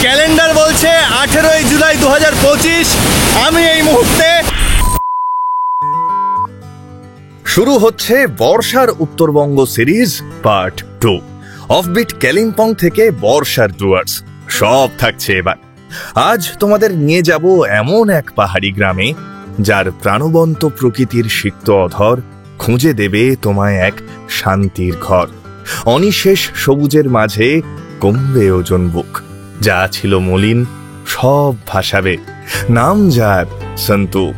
Calendar বলছে 18 জুলাই 2025। আমি এই মুহূর্তে শুরু হচ্ছে বর্ষার Uttarbanga series part 2। Offbeat Kalimpong থেকে বর্ষার ডুয়ার্স সব থাকছে এবার। আজ তোমাদের নিয়ে যাব এমন এক পাহাড়ি গ্রামে যার প্রাণবন্ত প্রকৃতির সিক্ত অধর খুঁজে দেবে তোমায় এক শান্তির ঘর। অনিশেষ সবুজের মাঝে কমবে ওজন বুক, যা ছিল মলিন সব ভাসাবে, নাম যার সন্তুক।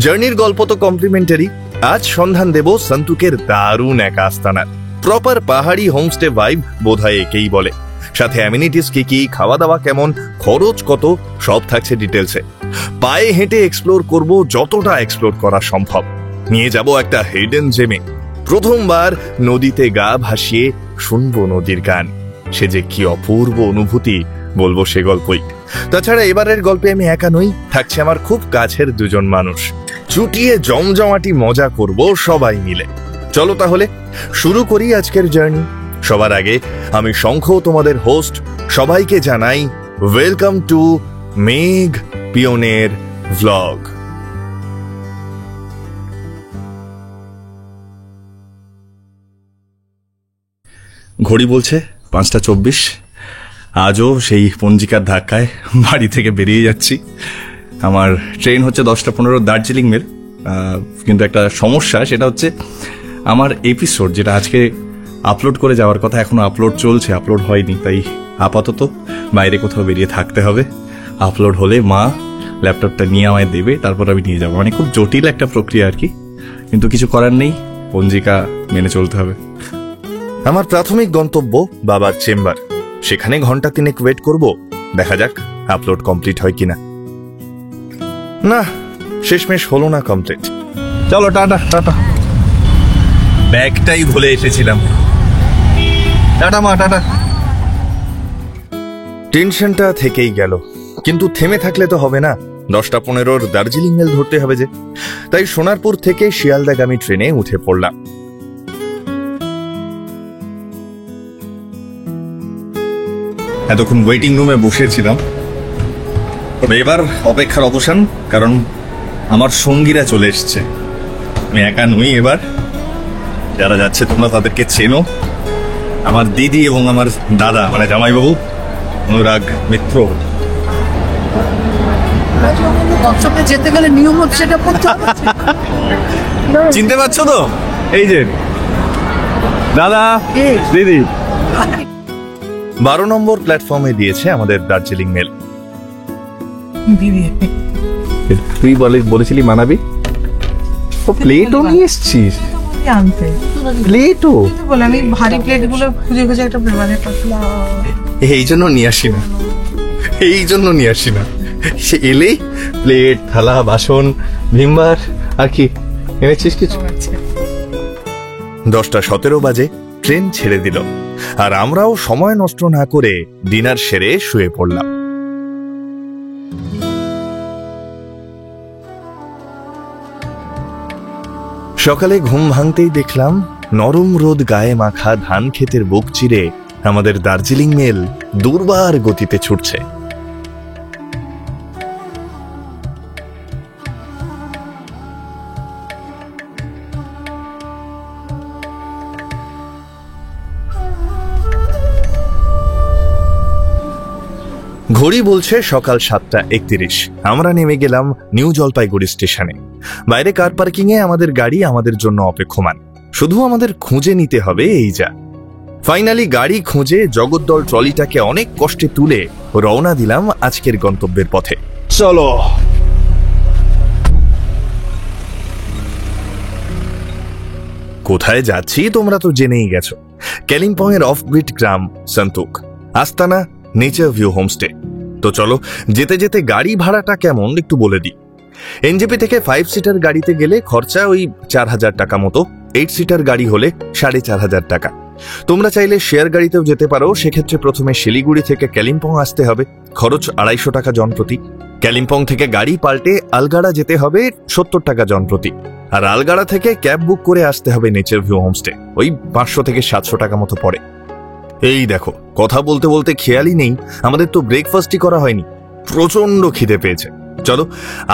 জার্নির গল্প তো কমপ্লিমেন্টারি। আজ সন্ধান দেব সন্তুকের দারুণ এক আস্তানার। প্রপার পাহাড়ি হোমস্টে ভাইব বোধহয় একেই বলে। সাথে অ্যামিনিটিস কি কি, খাওয়া দাওয়া কেমন, খরচ কত, সব থাকছে ডিটেলসে। পায়ে হেঁটে এক্সপ্লোর করব যতটা এক্সপ্লোর করা সম্ভব। নিয়ে যাব একটা হিডেন জেমে। প্রথমবার নদীতে গা ভাসিয়ে শুনবো নদীর গান। সে যে কি অপূর্ব অনুভূতি, বলবো সে গল্পই। তাছাড়া এবারের গল্পে আমি একা নই, থাকছে আমার খুব কাছের দুজন মানুষ। চুটিয়ে জমজমাটি মজা করব সবাই মিলে। চলো তাহলে শুরু করি আজকের জার্নি। সবার আগে আমি শঙ্খ, তোমাদের হোস্ট, সবাইকে জানাই ওয়েলকাম টু মেঘ পিওনের ভ্লগ। ঘড়ি বলছে 5:24। আজও সেই পঞ্জিকার ধাক্কায় বাড়ি থেকে বেরিয়ে যাচ্ছি। আমার ট্রেন হচ্ছে 10:15 দার্জিলিং মেল। কিন্তু একটা সমস্যা, সেটা হচ্ছে আমার এপিসোড যেটা আজকে আপলোড করে যাওয়ার কথা এখনো আপলোড চলছে, আপলোড হয়নি। তাই আপাতত বাইরে কোথাও বেরিয়ে থাকতে হবে। আপলোড হলে মা ল্যাপটপটা নিয়ে আমায় দেবে, তারপর আমি নিয়ে যাবো। মানে খুব জটিল একটা প্রক্রিয়া আর কি, কিন্তু কিছু করার নেই, পঞ্জিকা মেনে চলতে হবে। আমার প্রাথমিক গন্তব্য বাবার চেম্বার। সেখানে ঘন্টা 3 ওয়েট করব, দেখা যাক আপলোড কমপ্লিট হয় কিনা। না, শেষমেশ হলো না কমপ্লিট। চলো টাটা টাটা। ব্যাগটাই ভুলে এসেছিলাম। টাটা মা, টাটা। টেনশনটা থেকেই গেল, কিন্তু থেমে থাকলে তো হবে না। 10:15 দার্জিলিং মেল ধরতে হবে যে। তাই সোনারপুর থেকে শিয়ালদাগামী ট্রেনে উঠে পড়লাম। এতক্ষণ ওয়েটিং রুমে বসেছিলাম, তবে এবার অপেক্ষার অবসান, কারণ আমার সঙ্গীরা চলে এসছে। আমি একা নই এবার। যারা যাচ্ছে তোমরা তাদেরকে চেনো, আমার দিদি এবং আমার দাদা, মানে জামাইবাবু অনুরাগ মিত্র। যেতে গেলে নিয়ম হচ্ছে চিনতে পারছো তো? এই যে দাদা, দিদি। 12 নম্বর প্ল্যাটফর্মে দিয়েছে আমাদের দার্জিলিং মেল। তুই বলেছিলি মানাবি, প্লেটও নিয়ে এসছিস। আনতে প্লেটও বলে আমি ভারী প্লেট গুলো খুঁজে খুঁজে একটা এই জন্য নিয়ে আসি না, এই জন্য নিয়ে আসি না। সে এলেই প্লেট, থালা, বাসন, ভিমবার আর কি এনেছিস কিছু? 10:17 বাজে ট্রেন ছেড়ে দিল, আর আমরাও সময় নষ্ট না করে ডিনার সেরে শুয়ে পড়লাম। সকালে ঘুম ভাঙতেই দেখলাম নরম রোদ গায়ে মাখা ধান ক্ষেতের বুক চিরে আমাদের দার্জিলিং মেল দুর্বার গতিতে ছুটছে। ঘড়ি বলছে সকাল 7:31। আমরা নেমে গেলাম নিউ জলপাইগুড়ি স্টেশনে। বাইরে কার পার্কিং এ আমাদের গাড়ি আমাদের জন্য অপেক্ষমান, শুধু আমাদের খুঁজে নিতে হবে, এই যা। ফাইনালি গাড়ি খুঁজে জগদ্দল ট্রলিটাকে অনেক কষ্টে তুলে রওনা দিলাম আজকের গন্তব্যের পথে। চলো। কোথায় যাচ্ছি তোমরা তো জেনেই গেছো। কালিম্পং এর অফবিট গ্রাম সন্তুক, আস্তানা নেচার ভিউ হোমস্টে। তো চলো যেতে যেতে গাড়ি ভাড়াটা কেমন একটু বলে দিই। এনজেপি থেকে 5 সিটার গাড়িতে গেলে খরচা ওই 4000 টাকা মতো, 8 সিটার গাড়ি হলে 4500 টাকা। তোমরা চাইলে শেয়ার গাড়িতেও যেতে পারো। সেক্ষেত্রে প্রথমে শিলিগুড়ি থেকে কালিম্পং আসতে হবে, খরচ 250 টাকা জনপ্রতি। কালিম্পং থেকে গাড়ি পাল্টে আলগাড়া যেতে হবে 70 টাকা জনপ্রতি। আর আলগাড়া থেকে ক্যাব বুক করে আসতে হবে নেচার ভিউ হোমস্টে, ওই 500 থেকে 700 টাকা মতো পড়ে। এই দেখো, কথা বলতে বলতে খেয়ালই নেই আমাদের তো ব্রেকফাস্টই করা হয়নি। প্রচন্ড খিদে পেয়েছে। চলো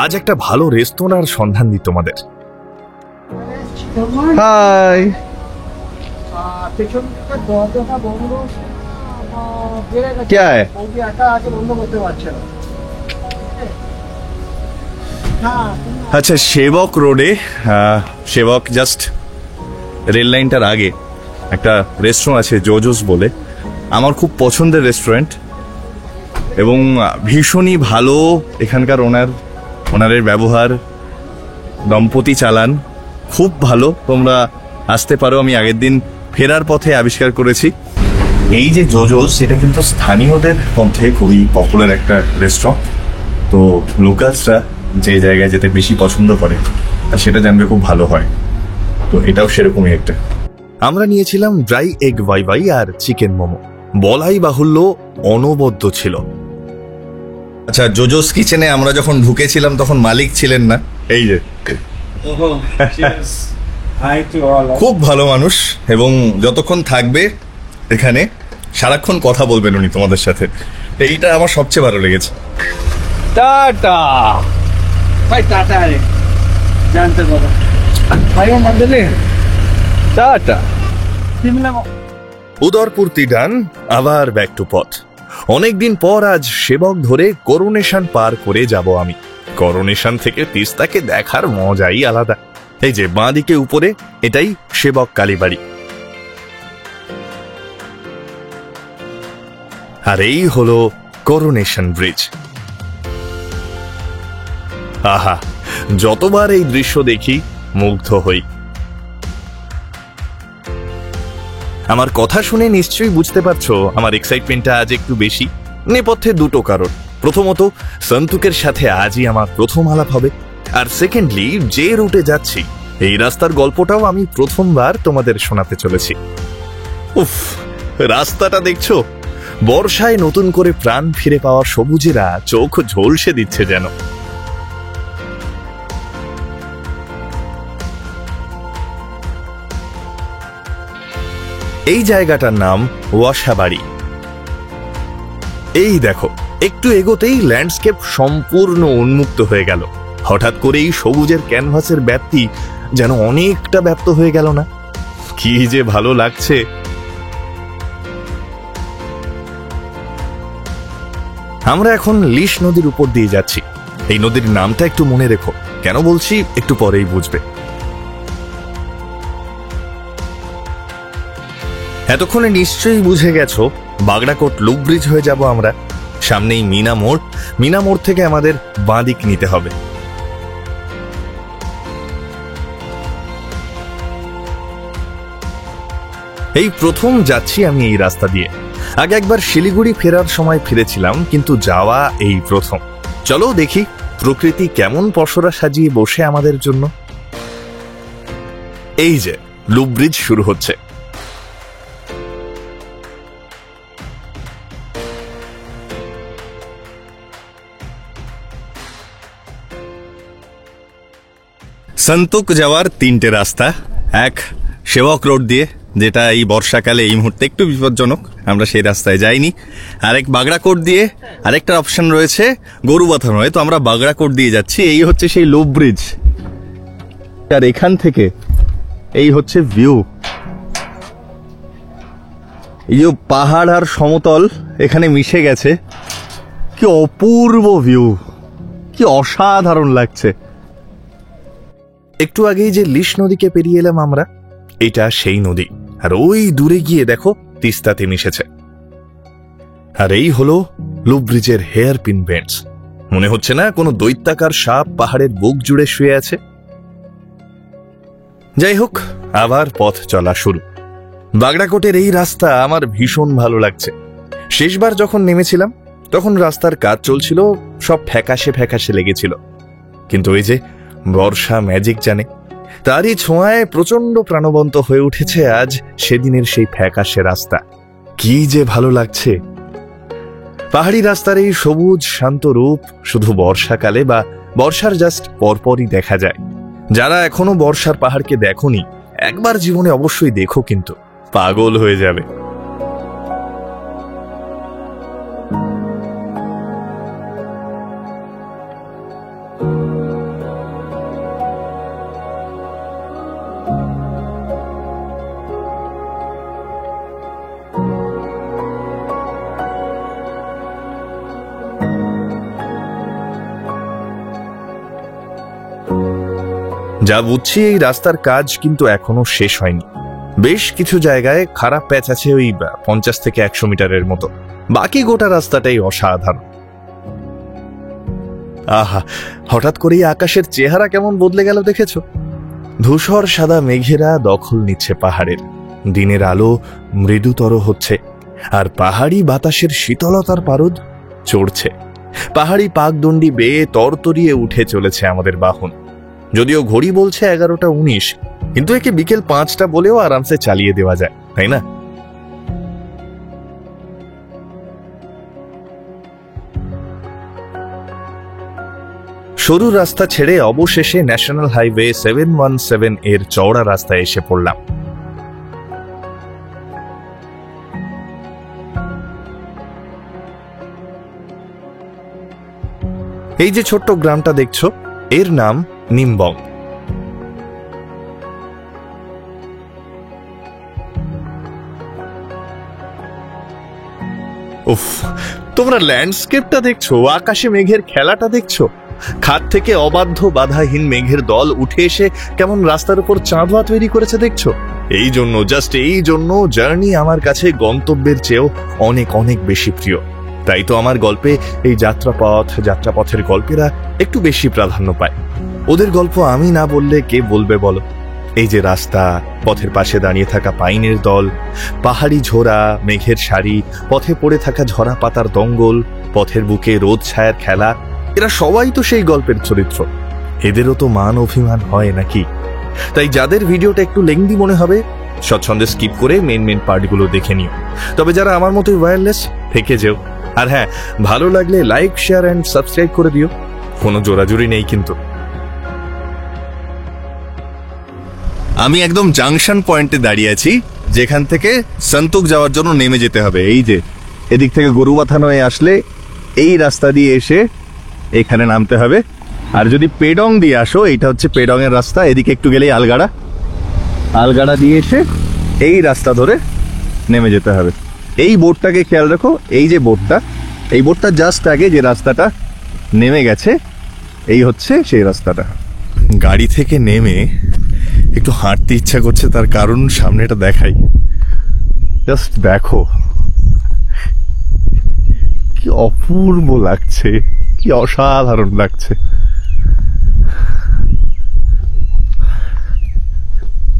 আজ একটা ভালো রেস্তোরাঁর সন্ধান দিই তোমাদের। হাই। क्या है? আচ্ছা, সেবক রোডে, সেবক জাস্ট রেল লাইনটার আগে একটা রেস্টুরেন্ট আছে জোজোস বলে। আমার খুব পছন্দের রেস্টুরেন্ট এবং ভীষণই ভালো এখানকার ওনারের ব্যবহার, দম্পতি চালান খুব ভালো। তোমরা আসতে পারো, আমি আগের দিন ফেরার পথে আবিষ্কার করেছি। এই যে জোজোস, সেটা কিন্তু স্থানীয়দের মধ্যে খুবই পপুলার একটা রেস্টুরেন্ট। তো লোকালসরা যে জায়গায় যেতে বেশি পছন্দ করে আর সেটা জানবে খুব ভালো হয়। তো এটাও সেরকমই একটা। আমরা নিয়েছিলাম ড্রাই এগ ভাই আর চিকেন মোমো। বলাই বাহুল্য অনবদ্য ছিল। আচ্ছা, জোজোস কিচেনে আমরা যখন ঢুকেছিলাম তখন মালিক ছিলেন না। এই যে খুব ভালো মানুষ এবং যতক্ষণ থাকবে এখানে সারাক্ষণ কথা বলবেন উনি তোমাদের সাথে। এইটা আমার সবচেয়ে ভালো লেগেছে। টাটা ভাই, টাটা রে জানতে পারো ভাই মন্ডলে টাটা। উদরপূর্তি ডান, আবার ব্যাক টু পথ। অনেকদিন পর আজ সেবক ধরে করোনেশন পার করে যাব আমি। করোনেশন থেকে তিস্তাকে দেখার মজাই আলাদা। এই যে বাঁদিকে উপরে, এটাই সেবক কালীবাড়ি। আর এই হলো করোনেশন ব্রিজ। আহা, যতবার এই দৃশ্য দেখি মুগ্ধ হই। আমার কথা শুনে নিশ্চয়ই বুঝতে পারছো আমার এক্সাইটমেন্টটা আজ একটু বেশি। নেপথ্যে দুটো কারণ। প্রথমত, সন্তুকের সাথে আজই আমার প্রথম আলাপ হবে, আর সেকেন্ডলি যে রুটে যাচ্ছি এই রাস্তার গল্পটাও আমি প্রথমবার তোমাদের শোনাতে চলেছি। উফ, রাস্তাটা দেখছো? বর্ষায় নতুন করে প্রাণ ফিরে পাওয়া সবুজেরা চোখ ঝলসে দিচ্ছে যেন। এই জায়গাটার নাম ওয়াসাবাড়ি। এই দেখো, একটু এগোতেই ল্যান্ডস্কেপ সম্পূর্ণ উন্মুক্ত হয়ে গেল। হঠাৎ করেই সবুজের ক্যানভাসের ব্যাপ্তি যেন অনেকটা ব্যাপ্ত হয়ে গেল না? কি যে ভালো লাগছে। আমরা এখন লিশ নদীর উপর দিয়ে যাচ্ছি। এই নদীর নামটা একটু মনে রেখো, কেন বলছি একটু পরেই বুঝবে। এতক্ষণে নিশ্চয়ই বুঝে গেছো বাগড়াকোট লুপ ব্রিজ হয়ে যাব আমরা। সামনেই মিনা মোড়। মিনা মোড় থেকে আমাদের বাঁদিক নিতে হবে। এই প্রথম যাচ্ছি আমি এই রাস্তা দিয়ে। আগে একবার শিলিগুড়ি ফেরার সময় ফিরেছিলাম, কিন্তু যাওয়া এই প্রথম। চলো দেখি প্রকৃতি কেমন পসরা সাজিয়ে বসে আমাদের জন্য। এই যে লুপ ব্রিজ শুরু হচ্ছে। সন্তুক যাওয়ার তিনটে রাস্তা। এক, সেবক রোড দিয়ে, যেটা এই বর্ষাকালে এই মুহূর্তে একটু বিপজ্জনক, আমরা সেই রাস্তায় যাইনি। আরেক বাগড়াকোট দিয়ে, আরেকটা অপশন রয়েছে গরুবাথান হয়ে, তো আমরা বাগড়াকোট দিয়ে যাচ্ছি। এই হচ্ছে সেই লুপ ব্রিজ, আর এখান থেকে এই হচ্ছে ভিউ। এই যে পাহাড় আর সমতল এখানে মিশে গেছে, কি অপূর্ব ভিউ, কি অসাধারণ লাগছে। একটু আগেই যে লিশ নদীকে পেরিয়ে এলাম আমরা, এটা সেই নদী। আর ওই দূরে গিয়ে দেখো তিস্তাতে মিশেছে। আর এই হলো লুপ ব্রিজের হেয়ার পিন বেন্ডস। মনে হচ্ছে না কোনো দৈত্যাকার সাপ পাহাড়ের বুক জুড়ে শুয়ে আছে? যাই হোক, আবার পথ চলা শুরু। বাগড়াকোটের এই রাস্তা আমার ভীষণ ভালো লাগছে। শেষবার যখন নেমেছিলাম তখন রাস্তার কাজ চলছিল, সব ফ্যাকাশে ফ্যাকাশে লেগেছিল। কিন্তু ওই যে বর্ষা ম্যাজিক জানে, তারই ছোঁয়ায় প্রচন্ড প্রাণবন্ত হয়ে উঠেছে আজ সেদিনের সেই ফ্যাকাশে রাস্তা। কি যে ভালো লাগছে। পাহাড়ি রাস্তার এই সবুজ শান্ত রূপ শুধু বর্ষাকালে বা বর্ষার জাস্ট পরপরই দেখা যায়। যারা এখনো বর্ষার পাহাড়কে দেখোনি, একবার জীবনে অবশ্যই দেখো, কিন্তু পাগল হয়ে যাবে। যা বুঝছি এই রাস্তার কাজ কিন্তু এখনো শেষ হয়নি। বেশ কিছু জায়গায় খারাপ প্যাচ আছে, ওই 50 থেকে 100 মিটারের মতো। বাকি গোটা রাস্তাটাই অসাধারণ। আহা, হঠাৎ করেই আকাশের চেহারা কেমন বদলে গেল দেখেছো? ধূসর সাদা মেঘেরা দখল নিচ্ছে পাহাড়ের, দিনের আলো মৃদুতর হচ্ছে, আর পাহাড়ি বাতাসের শীতলতার পারদ চড়ছে। পাহাড়ি পাকদণ্ডি বেয়ে তরতরিয়ে উঠে চলেছে আমাদের বাহন। যদিও ঘড়ি বলছে 11টা 19, কিন্তু একে বিকেল 5টা বলেও আরামসে চালিয়ে দেওয়া যায়, তাই না? সরু রাস্তা ছেড়ে অবশেষে ন্যাশনাল হাইওয়ে 717 এর চওড়া রাস্তায় এসে পড়লাম। এই যে ছোট্ট গ্রামটা দেখছো, এর নাম নিমবং। উফ, তোমরা ল্যান্ডস্কেপটা দেখছো, আকাশে মেঘের খেলাটা দেখছো। খাত থেকে অবাধ্য বাধাহীন মেঘের দল উঠে এসে কেমন রাস্তার উপর চাঁদোয়া তৈরি করেছে দেখছো। এই জন্য, জাস্ট এই জন্য জার্নি আমার কাছে গন্তব্যের চেয়েও অনেক অনেক বেশি প্রিয়। তাই তো আমার গল্পে এই যাত্রাপথের গল্পেরা একটু বেশি প্রাধান্য পায়। ওদের গল্প আমি না বললে কে বলবে বলো? এই যে রাস্তা, পথের পাশে দাঁড়িয়ে থাকা পাইনের দল, পাহাড়ি ঝোড়া, মেঘের সারি, পথে পড়ে থাকা ঝরা পাতার দঙ্গল, পথের বুকে রোদ ছায়ার খেলা, এরা সবাই তো সেই গল্পের চরিত্র। এদেরও তো মান অভিমান হয় নাকি? তাই যাদের ভিডিওটা একটু লেংদি মনে হবে, স্বচ্ছন্দে স্কিপ করে মেন পার্টগুলো দেখে নিও। তবে যারা আমার মতোই ওয়্যারলেস, থেকে যেও। আর হ্যাঁ, ভালো লাগলে লাইক, শেয়ার অ্যান্ড সাবস্ক্রাইব করে দিও। কোনো জোরাজুরি নেই কিন্তু। আমি একদম জাংশন পয়েন্টে দাঁড়িয়ে আছি, যেখান থেকে সন্তুক যাওয়ার জন্য নেমে যেতে হবে। এই যে এদিক থেকে গরুবাথান হয়ে আসলে এই রাস্তা দিয়ে এসে এখানে নামতে হবে। আর যদি পেডং দিয়ে আসো, এইটা হচ্ছে পেডং এর রাস্তা, এদিকে একটু গেলেই আলগাড়া দিয়ে এসে এই রাস্তা ধরে নেমে যেতে হবে। এই বোর্ডটাকে খেয়াল রাখো, এই যে এই বোর্ডটা জাস্ট আগে যে রাস্তাটা নেমে গেছে, এই হচ্ছে সেই রাস্তাটা। গাড়ি থেকে নেমে একটু হাঁটতে ইচ্ছা করছে, তার কারণ সামনেটা দেখাই। জাস্ট দেখো কি অপূর্ব লাগছে, কি অসাধারণ লাগছে।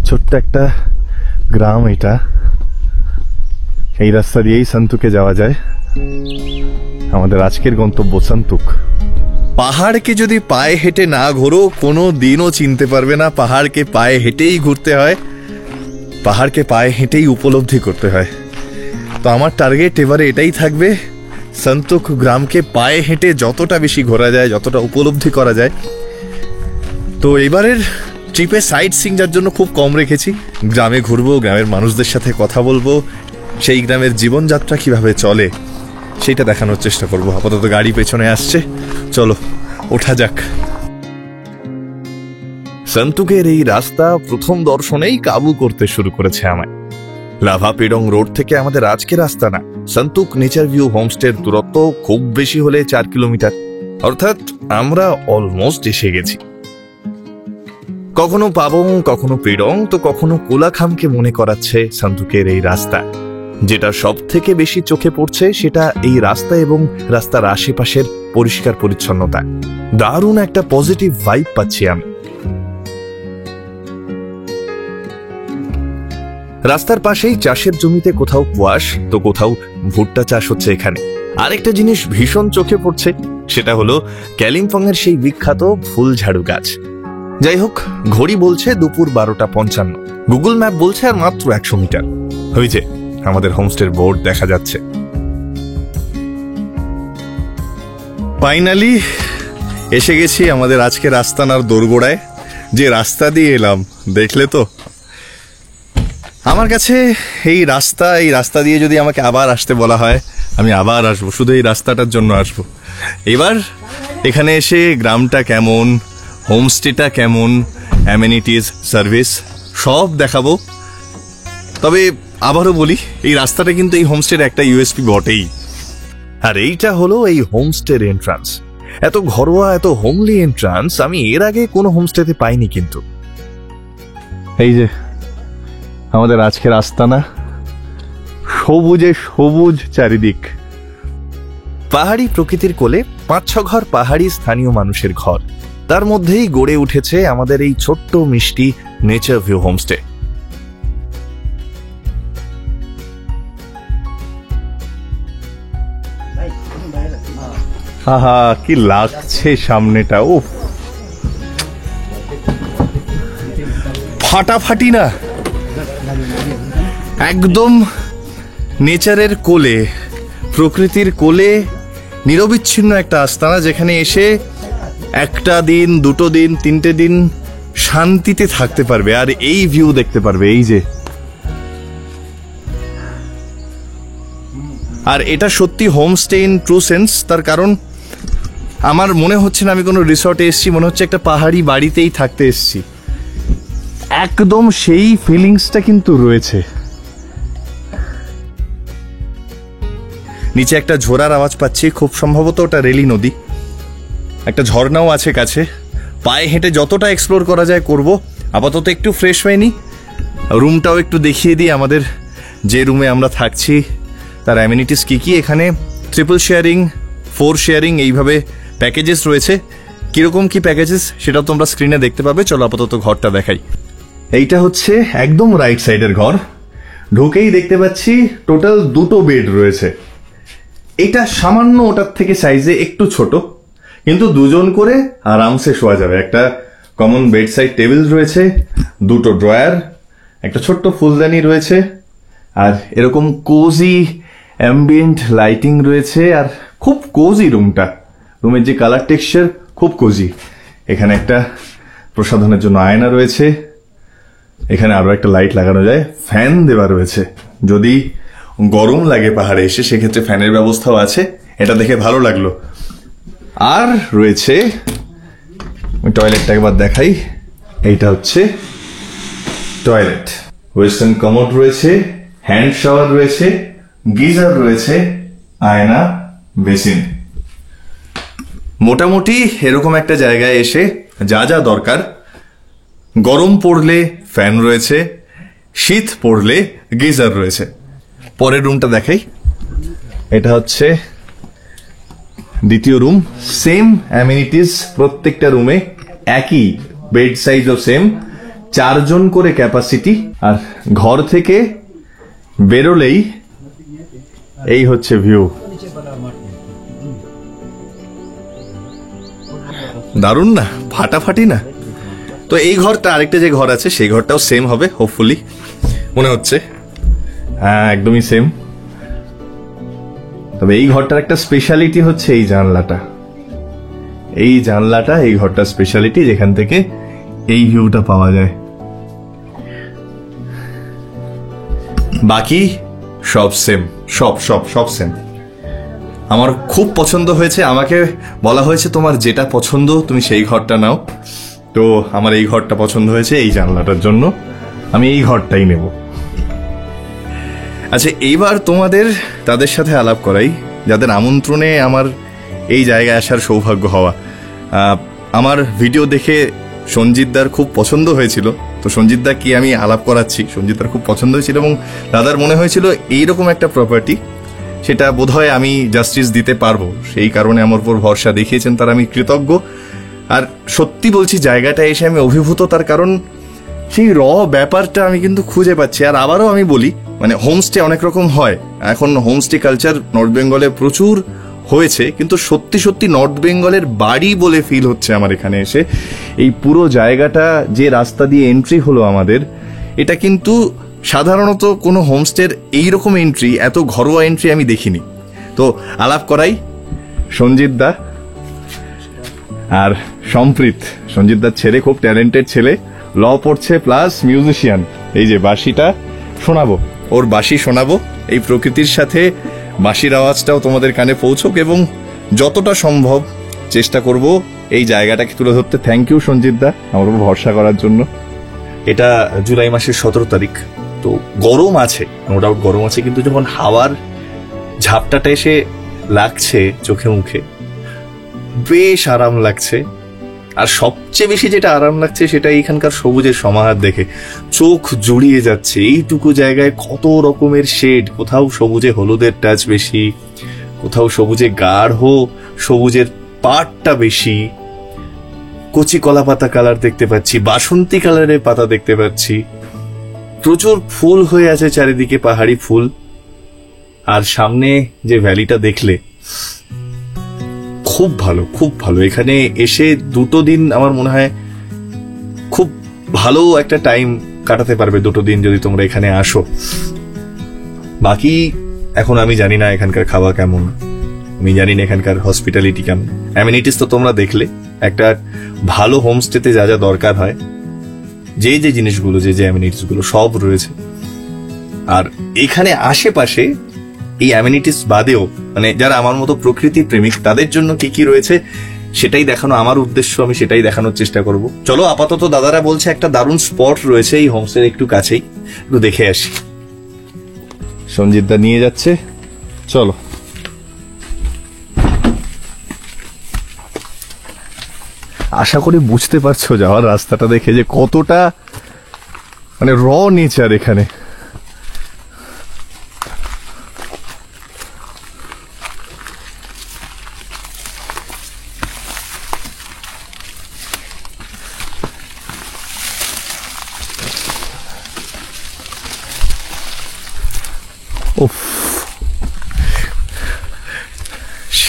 ছোট্ট একটা গ্রাম এটা, এই রাস্তা দিয়েই সন্তুকে যাওয়া যায়। আমাদের আজকের গন্তব্য সন্তুক। পাহাড়কে যদি পায়ে হেঁটে না ঘোরো, কোনো দিনও চিনতে পারবে না পাহাড়কে পায়ে হেঁটেই ঘুরতে হয়, পাহাড়কে পায়ে হেঁটেই উপলব্ধি করতে হয়। তো আমার টার্গেট এবারে এটাই থাকবে, সন্তুক গ্রামকে পায়ে হেঁটে যতটা বেশি ঘোরা যায়, যতটা উপলব্ধি করা যায়। তো এবারের ট্রিপে সাইট সিং যার জন্য খুব কম রেখেছি। গ্রামে ঘুরবো, গ্রামের মানুষদের সাথে কথা বলবো, সেই গ্রামের জীবনযাত্রা কিভাবে চলে সেটা দেখানোর চেষ্টা করবো। আপাতত গাড়ি পেছনে আসছে, চলো ওঠা যাক। সন্তুকের এই রাস্তা প্রথম দর্শনেই কাবু করতে শুরু করেছে আমায়। লাভা পেডং রোড থেকে আমাদের আজকে রাস্তা না, সন্তুক নেচার ভিউ হোমস্টের দূরত্ব খুব বেশি হলে 4 কিলোমিটার, অর্থাৎ আমরা অলমোস্ট এসে গেছি। কখনো পাবং, কখনো পেডং, তো কখনো কোলাখামকে মনে করাচ্ছে সন্তুকের এই রাস্তা। যেটা সব থেকে বেশি চোখে পড়ছে সেটা এই রাস্তা এবং রাস্তার আশেপাশের পরিষ্কার পরিচ্ছন্নতা। দারুণ একটা পজিটিভ ভাইব পাচ্ছি আমি। রাস্তার পাশেই চাষের জমিতে কোথাও কোয়াশ, তো কোথাও ভুট্টা চাষ হচ্ছে এখানে। আরেকটা জিনিস ভীষণ চোখে পড়ছে, সেটা হলো কালিম্পং এর সেই বিখ্যাত ফুল ঝাড়ু গাছ। যাই হোক, ঘড়ি বলছে দুপুর 12:55, গুগল ম্যাপ বলছে আর মাত্র 100 মিটার। হয়েছে, আমাদের হোমস্টের বোর্ড দেখা যাচ্ছে। ফাইনালি এসে গেছি আমাদের আজকের আস্তানার দোরগোড়ায়। যে রাস্তা দিয়ে এলাম, দেখলে তো। আমার কাছে এই রাস্তা দিয়ে যদি আমাকে আবার আসতে বলা হয়, আমি আবার আসবো, শুধু এই রাস্তাটার জন্য আসবো। এবার এখানে এসে গ্রামটা কেমন, হোমস্টেটা কেমন, অ্যামেনিটিজ, সার্ভিস সব দেখাবো। তবে আবারও বলি, এই রাস্তাটা কিন্তু এই হোমস্টের একটা ইউএসপি বটেই। আর এইটা হলো এই হোমস্টের এন্ট্রান্স। এত ঘরোয়া, এত হোমলি এন্ট্রান্স আমি এর আগে কোনো হোমস্টেতে পাইনি। কিন্তু এই যে আমাদের আজকের আস্তানা, সবুজে সবুজ চারিদিক। পাহাড়ি প্রকৃতির কোলে 5-6 ঘর পাহাড়ি স্থানীয় মানুষের ঘর, তার মধ্যেই গড়ে উঠেছে আমাদের এই ছোট্ট মিষ্টি নেচার ভিউ হোমস্টে। আহা, কি লাগছে সামনেটা! ও ফাটাফাটি না, একদম নেচারের কোলে, প্রকৃতির কোলে নিরবিচ্ছিন্ন একটা আস্তানা, যেখানে এসে একটা দিন, 2 দিন, 3টে দিন শান্তিতে থাকতে পারবে আর এই ভিউ দেখতে পারবে। এই যে, আর এটা সত্যি হোমস্টে ইন ট্রু সেন্স। তার কারণ আমার মনে হচ্ছে না আমি কোনো রিসর্টে এসেছি, মনে হচ্ছে একটা পাহাড়ি বাড়িতেই থাকতে এসেছি। একদম সেই ফিলিংসটা কিন্তু রয়েছে। নিচে একটা ঝোড়ার আওয়াজ পাচ্ছি, খুব সম্ভবত ওটা রেলি নদী। একটা ঝর্ণাও আছে কাছে, পায়ে হেঁটে যতটা এক্সপ্লোর করা যায় করব। আপাতত একটু ফ্রেশ হয়নি, রুমটাও একটু দেখিয়ে দিই। আমাদের যে রুমে আমরা থাকছি তার অ্যামিনিটিস কি কি। এখানে 3 শেয়ারিং, 4 শেয়ারিং এইভাবে প্যাকেজেস রয়েছে। কিরকম কি প্যাকেজেস সেটা তোমরা স্ক্রিনে দেখতে পাবে। চলো আপাতত ঘরটা দেখাই। এইটা হচ্ছে একদম রাইট সাইডের ঘর। ঢুকেই দেখতে পাচ্ছি টোটাল 2টো বেড রয়েছে। এটা সামান্য ওটার থেকে সাইজে একটু ছোট, কিন্তু 2 জন করে আরামসে শোয়া যাবে। একটা কমন বেড সাইড টেবিল রয়েছে, 2টো ড্রয়ার, একটা ছোট্ট ফুলদানি রয়েছে, আর এরকম কোজি অ্যাম্বিয়েন্ট লাইটিং রয়েছে। আর খুব কোজি রুমটা, রুমের যে কালার টেক্সচার খুব কোজি। এখানে একটা প্রসাধনের জন্য আয়না রয়েছে, এখানে আরো একটা লাইট লাগানো যায়, ফ্যান দেওয়া রয়েছে। যদি গরম লাগে পাহাড়ে এসে সেক্ষেত্রে ফ্যানের ব্যবস্থাও আছে, এটা দেখে ভালো লাগলো। আর রয়েছে, টয়লেটটা একবার দেখাই। এইটা হচ্ছে টয়লেট, ওয়েস্টার্ন কমোড রয়েছে, হ্যান্ড শাওয়ার রয়েছে, গিজার রয়েছে, আয়না, বেসিন। মোটামুটি এরকম একটা জায়গায় এসে যা যা দরকার, গরম পড়লে ফ্যান রয়েছে, শীত পড়লে গিজার রয়েছে। পরের রুমটা দেখাই। এটা হচ্ছে দ্বিতীয় রুম, সেম অ্যামিনিটিস প্রত্যেকটা রুমে, একই বেড সাইজও সেম, 4 জন করে ক্যাপাসিটি। আর ঘর থেকে বেরোলেই এই হচ্ছে ভিউ। দারুণ না, ফাটাফাটি না? তো এই ঘরটা, আরেকটা যে ঘর আছে সেই ঘরটাও সেম হবে হোপফুলি, মনে হচ্ছে। হ্যাঁ, একদমই সেম। তবে এই ঘরটার একটা স্পেশালিটি হচ্ছে এই জানলাটা। এই জানলাটা এই ঘরটার স্পেশালিটি, যেখান থেকে এই ভিউটা পাওয়া যায়। বাকি সব সেম, সব সেম। আমার খুব পছন্দ হয়েছে। আমাকে বলা হয়েছে তোমার যেটা পছন্দ তুমি সেই ঘরটা নাও। তো আমার এই ঘরটা পছন্দ হয়েছে এই জানলাটার জন্য, আমি এই ঘরটাই নেব। আচ্ছা, এইবার তোমাদের তাদের সাথে আলাপ করাই যাদের আমন্ত্রণে আমার এই জায়গায় আসার সৌভাগ্য হওয়া। আমার ভিডিও দেখে সঞ্জিতদার খুব পছন্দ হয়েছিল, তো সঞ্জিতদা কি আমি আলাপ করাচ্ছি, সঞ্জিতদার খুব পছন্দ হয়েছিল এবং দাদার মনে হয়েছিল এইরকম একটা প্রপার্টি, সেটা বোধহয় আমি জাস্টিস দিতে পারবো। সেই কারণে আমার উপর ভরসা দেখিয়েছেন, তার আমি কৃতজ্ঞ। আর সত্যি বলছি, জায়গাটা এসে আমি অভিভূত। তার কারণ সেই ব্যাপারটা আমি কিন্তু খুঁজে পাচ্ছি। আর আবারও আমি বলি, মানে হোমস্টে অনেক রকম হয়, এখন হোমস্টে কালচার নর্থ বেঙ্গলে প্রচুর হয়েছে, কিন্তু সত্যি সত্যি নর্থ বেঙ্গলের বাড়ি বলে ফিল হচ্ছে আমার এখানে এসে। এই পুরো জায়গাটা যে রাস্তা দিয়ে এন্ট্রি হলো আমাদের, এটা কিন্তু সাধারণত কোনো হোমস্টের এইরকম এন্ট্রি, এত ঘরোয়া এন্ট্রি আমি দেখিনি। তো আলাপ করাই সঞ্জিত দা আর সম্প্রীত। সঞ্জিত দার ছেলে, খুব ট্যালেন্টেড ছেলে, ল পড়ছে প্লাস মিউজিশিয়ান। এই যে বাঁশিটা শোনাবো, ওর বাঁশি শোনাবো। এই প্রকৃতির সাথে বাঁশির আওয়াজটাও তোমাদের কানে পৌঁছক এবং যতটা সম্ভব চেষ্টা করব এই জায়গাটাকে তুলে ধরতে। থ্যাংক ইউ সঞ্জিত দা আমার উপর ভরসা করার জন্য। এটা জুলাই মাসের 17 তারিখ, তো গরম আছে, নো ডাউট গরম আছে, কিন্তু যখন হাওয়ার ঝাপটাটা এসে লাগছে চোখে মুখে, বেশ আরাম লাগছে। আর সবচেয়ে বেশি যেটা আরাম লাগছে সেটা এখানকার সবুজের সমাহার দেখে চোখ জুড়িয়ে যাচ্ছে। এইটুকু জায়গায় কত রকমের শেড, কোথাও সবুজে হলুদের টাচ বেশি, কোথাও সবুজে গাঢ় সবুজের পাটটা বেশি, কচি কলা পাতা কালার দেখতে পাচ্ছি, বাসন্তী কালারের পাতা দেখতে পাচ্ছি, প্রচুর ফুল হয়ে আছে চারিদিকে, পাহাড়ি ফুল। আর সামনে যে ভ্যালিটা দেখলে, খুব ভালো, খুব ভালো। এখানে এসে 2 দিন আমার মনে হয় খুব ভালো একটা টাইম কাটাতে পারবে 2 দিন যদি তোমরা এখানে আসো। বাকি এখন আমি জানি না এখানকার খাওয়া কেমন, আমি জানি না এখানকার হসপিটালিটি কেমন। অ্যামিনিটিস তো তোমরা দেখলে, একটা ভালো হোমস্টেতে যা যা দরকার হয়, যে যে জিনিসগুলো, যে যে অ্যামিনিটিস গুলো সব রয়েছে। আর এখানে আশেপাশে এই অ্যামিনিটিস বাদেও মানে যারা আমার মতো প্রকৃতি প্রেমিক তাদের জন্য কি কি রয়েছে সেটাই দেখানো আমার উদ্দেশ্য, আমি সেটাই দেখানোর চেষ্টা করব। চলো, আপাতত দাদারা বলছে একটা দারুণ স্পট রয়েছে এই হোমস্টের একটু কাছেই, একটু দেখে আসি। সঞ্জিত দা নিয়ে যাচ্ছে, চলো। আশা করি বুঝতে পারছো যাওয়ার রাস্তাটা দেখে যে কতটা মানে র নেচার এখানে।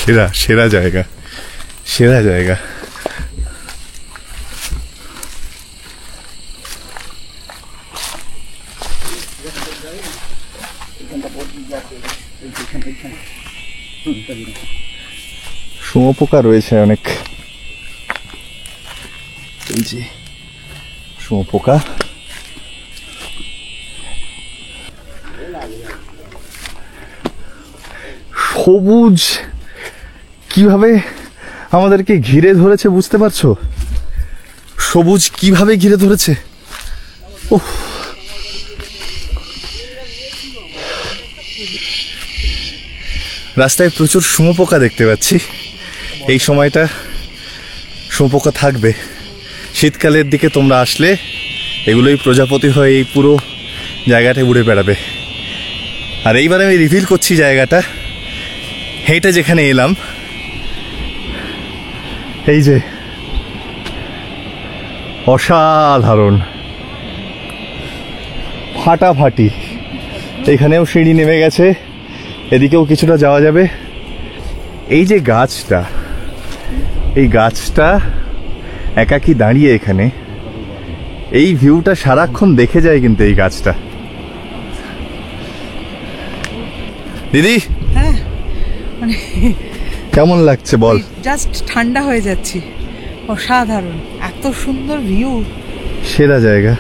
সেরা সেরা জায়গা, সেরা জায়গা। শুঁয়োপোকা রয়েছে অনেক, শুঁয়োপোকা। সবুজ কিভাবে আমাদেরকে ঘিরে ধরেছে বুঝতে পারছো? সবুজ কিভাবে ঘিরে ধরেছে। ওহ, রাস্তায় প্রচুর শুঁয়োপোকা দেখতে পাচ্ছি। এই সময়টা শুঁয়োপোকা থাকবে। শীতকালের দিকে তোমরা আসলে এগুলোই প্রজাপতি হয়ে এই পুরো জায়গাটা উড়ে বেড়াবে। আর এইবার আমি রিভিল করছি জায়গাটা, হেঁটে যেখানে এলাম, এই যে অসাধারণ ফাটাফাটি। এখানেও সিঁড়ি নেমে গেছে, এদিকেও কিছুটা যাওয়া যাবে। এই যে গাছটা, এই গাছটা একাকি দাঁড়িয়ে এখানে, এই ভিউটা সারাক্ষণ দেখে যায় কিন্তু এই গাছটা। দিদি, হ্যাঁ মানে কেমন লাগছে বল? জাস্ট ঠান্ডা হয়ে যাচ্ছি, অসাধারণ, এত সুন্দর ভিউ, সেরা জায়গা।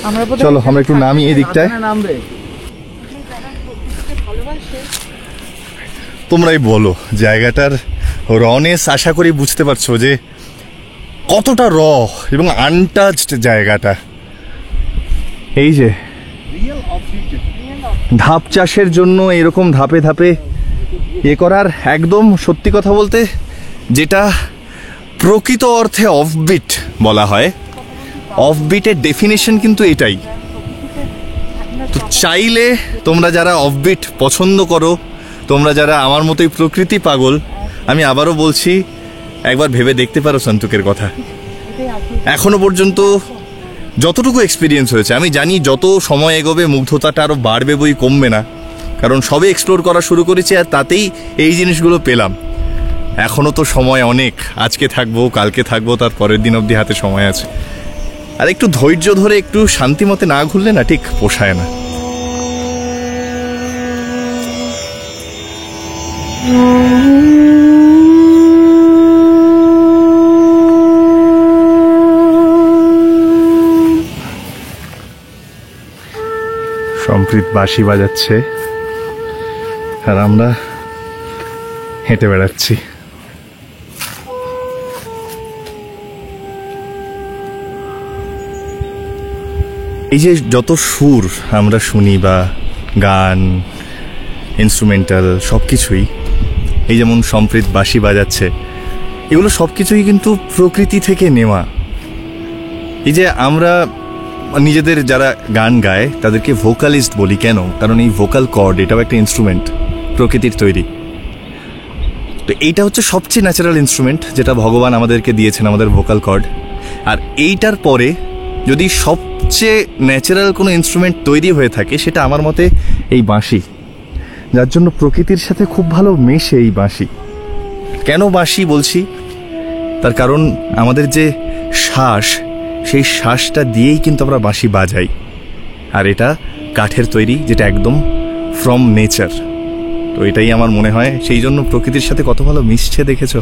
আমরা চলো আমরা একটু নামি এই দিকটায়। তোমরাই বলো জায়গাটার রনেস আশা করি বুঝতে পারছো যে কতটা র এবং আনটাচড জায়গাটা। এই যে ধাপ চাষের জন্য এরকম ধাপে ধাপে এ করার, একদম সত্যি কথা বলতে যেটা প্রকৃত অর্থে অফবিট বলা হয়, অফবিটের ডেফিনেশন কিন্তু এটাই। তো চাইলে তোমরা যারা অফবিট পছন্দ করো, তোমরা যারা আমার মতোই প্রকৃতি পাগল, আমি আবারও বলছি একবার ভেবে দেখতে পারো সন্তুকের কথা। এখনো পর্যন্ত যতটুকু এক্সপিরিয়েন্স হয়েছে, আমি জানি যত সময় এগোবে মুগ্ধতাটা আরও বাড়বে, বই কমবে না, কারণ সবে এক্সপ্লোর করা শুরু করেছি আর তাতেই এই জিনিসগুলো পেলাম। এখনো তো সময় অনেক, আজকে থাকবো, কালকে থাকবো, তার পরের দিন অবধি হাতে সময় আছে। আর একটু ধৈর্য ধরে একটু শান্তি মতে না ঘুরলে না ঠিক পোষায় না। সম্প্রীত বাঁশি বাজাচ্ছে আর আমরা হেঁটে বেড়াচ্ছি। এই যে যত সুর আমরা শুনি বা গান, ইনস্ট্রুমেন্টাল সব কিছুই, এই যেমন সম্প্রীত বাঁশি বাজাচ্ছে, এগুলো সবকিছুই কিন্তু প্রকৃতি থেকে নেওয়া। এই যে আমরা নিজেদের যারা গান গায় তাদেরকে ভোকালিস্ট বলি কেন? কারণ এই ভোকাল কর্ড এটাও একটা ইনস্ট্রুমেন্ট, প্রকৃতির তৈরি। তো এইটা হচ্ছে সবচেয়ে ন্যাচারাল ইনস্ট্রুমেন্ট যেটা ভগবান আমাদেরকে দিয়েছেন, আমাদের ভোকাল কর্ড। আর এইটার পরে যদি সবচেয়ে ন্যাচারাল কোনো ইনস্ট্রুমেন্ট তৈরি হয়ে থাকে সেটা আমার মতে এই বাঁশি, যার জন্য প্রকৃতির সাথে খুব ভালো মেশে এই বাঁশি। কেন বাঁশি বলছি? তার কারণ আমাদের যে শ্বাস, সেই শ্বাসটা দিয়েই কিন্তু আমরা বাঁশি বাজাই। আর এটা কাঠের তৈরি, যেটা একদম ফ্রম নেচার। তো এটাই আমার মনে হয়, সেই জন্য প্রকৃতির সাথে কত ভালো মিশছে দেখেছো।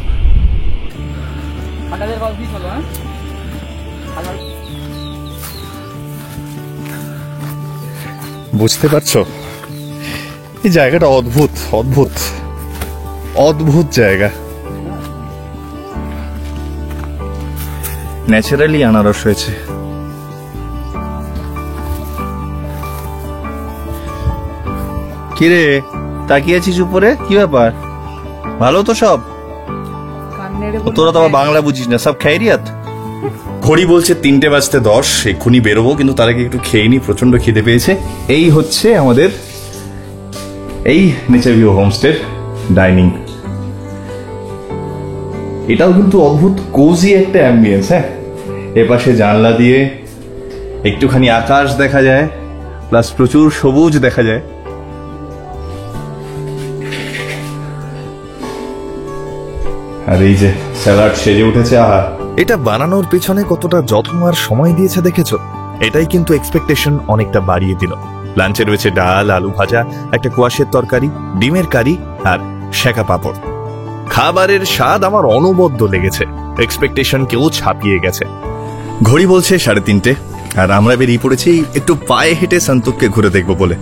বুঝতে পারছো এই জায়গাটা অদ্ভুত অদ্ভুত অদ্ভুত জায়গা। ন্যাচারালি আনারস হয়েছে। কিরে তাকিয়ে আছিস উপরে, কি ব্যাপার? ভালো তো সব? তোরা তো আবার বাংলা বুঝিস না, সব খাইরিয়াত। ঘড়ি বলছে 3:10 এক্ষুনি বেরোবো, কিন্তু তার আগে একটু খেয়ে নি, প্রচন্ড খিদে পেয়েছে। এই হচ্ছে আমাদের এই নেচার ভিউ হোমস্টের ডাইনিং। এটাও কিন্তু অদ্ভুত কোজি একটা অ্যাম্বিয়েন্স। হ্যাঁ, এপাশে জানলা দিয়ে একটুখানি আকাশ দেখা যায়, প্লাস প্রচুর সবুজ দেখা যায়। আর এই যে স্যালাড সেজে উঠেছে। আহা, এটা বানানোর পেছনে কতটা যত্ন আর সময় দিয়েছে দেখেছো? এটাই কিন্তু এক্সপেকটেশন অনেকটা বাড়িয়ে দিল। লাঞ্চে রয়েছে ডাল, আলু ভাজা, একটা কোয়াশের তরকারি, ডিমের কারি আর সেকা পাঁপড়। খাবারের স্বাদ আমার অনবদ্য লেগেছে, এক্সপেকটেশন কেউ ছাপিয়ে গেছে। ঘড়ি বলছে 3:30, আর আমরা বেরিয়ে পড়েছি একটু পায়ে হেঁটে সন্তোককে ঘুরে দেখবো বলে।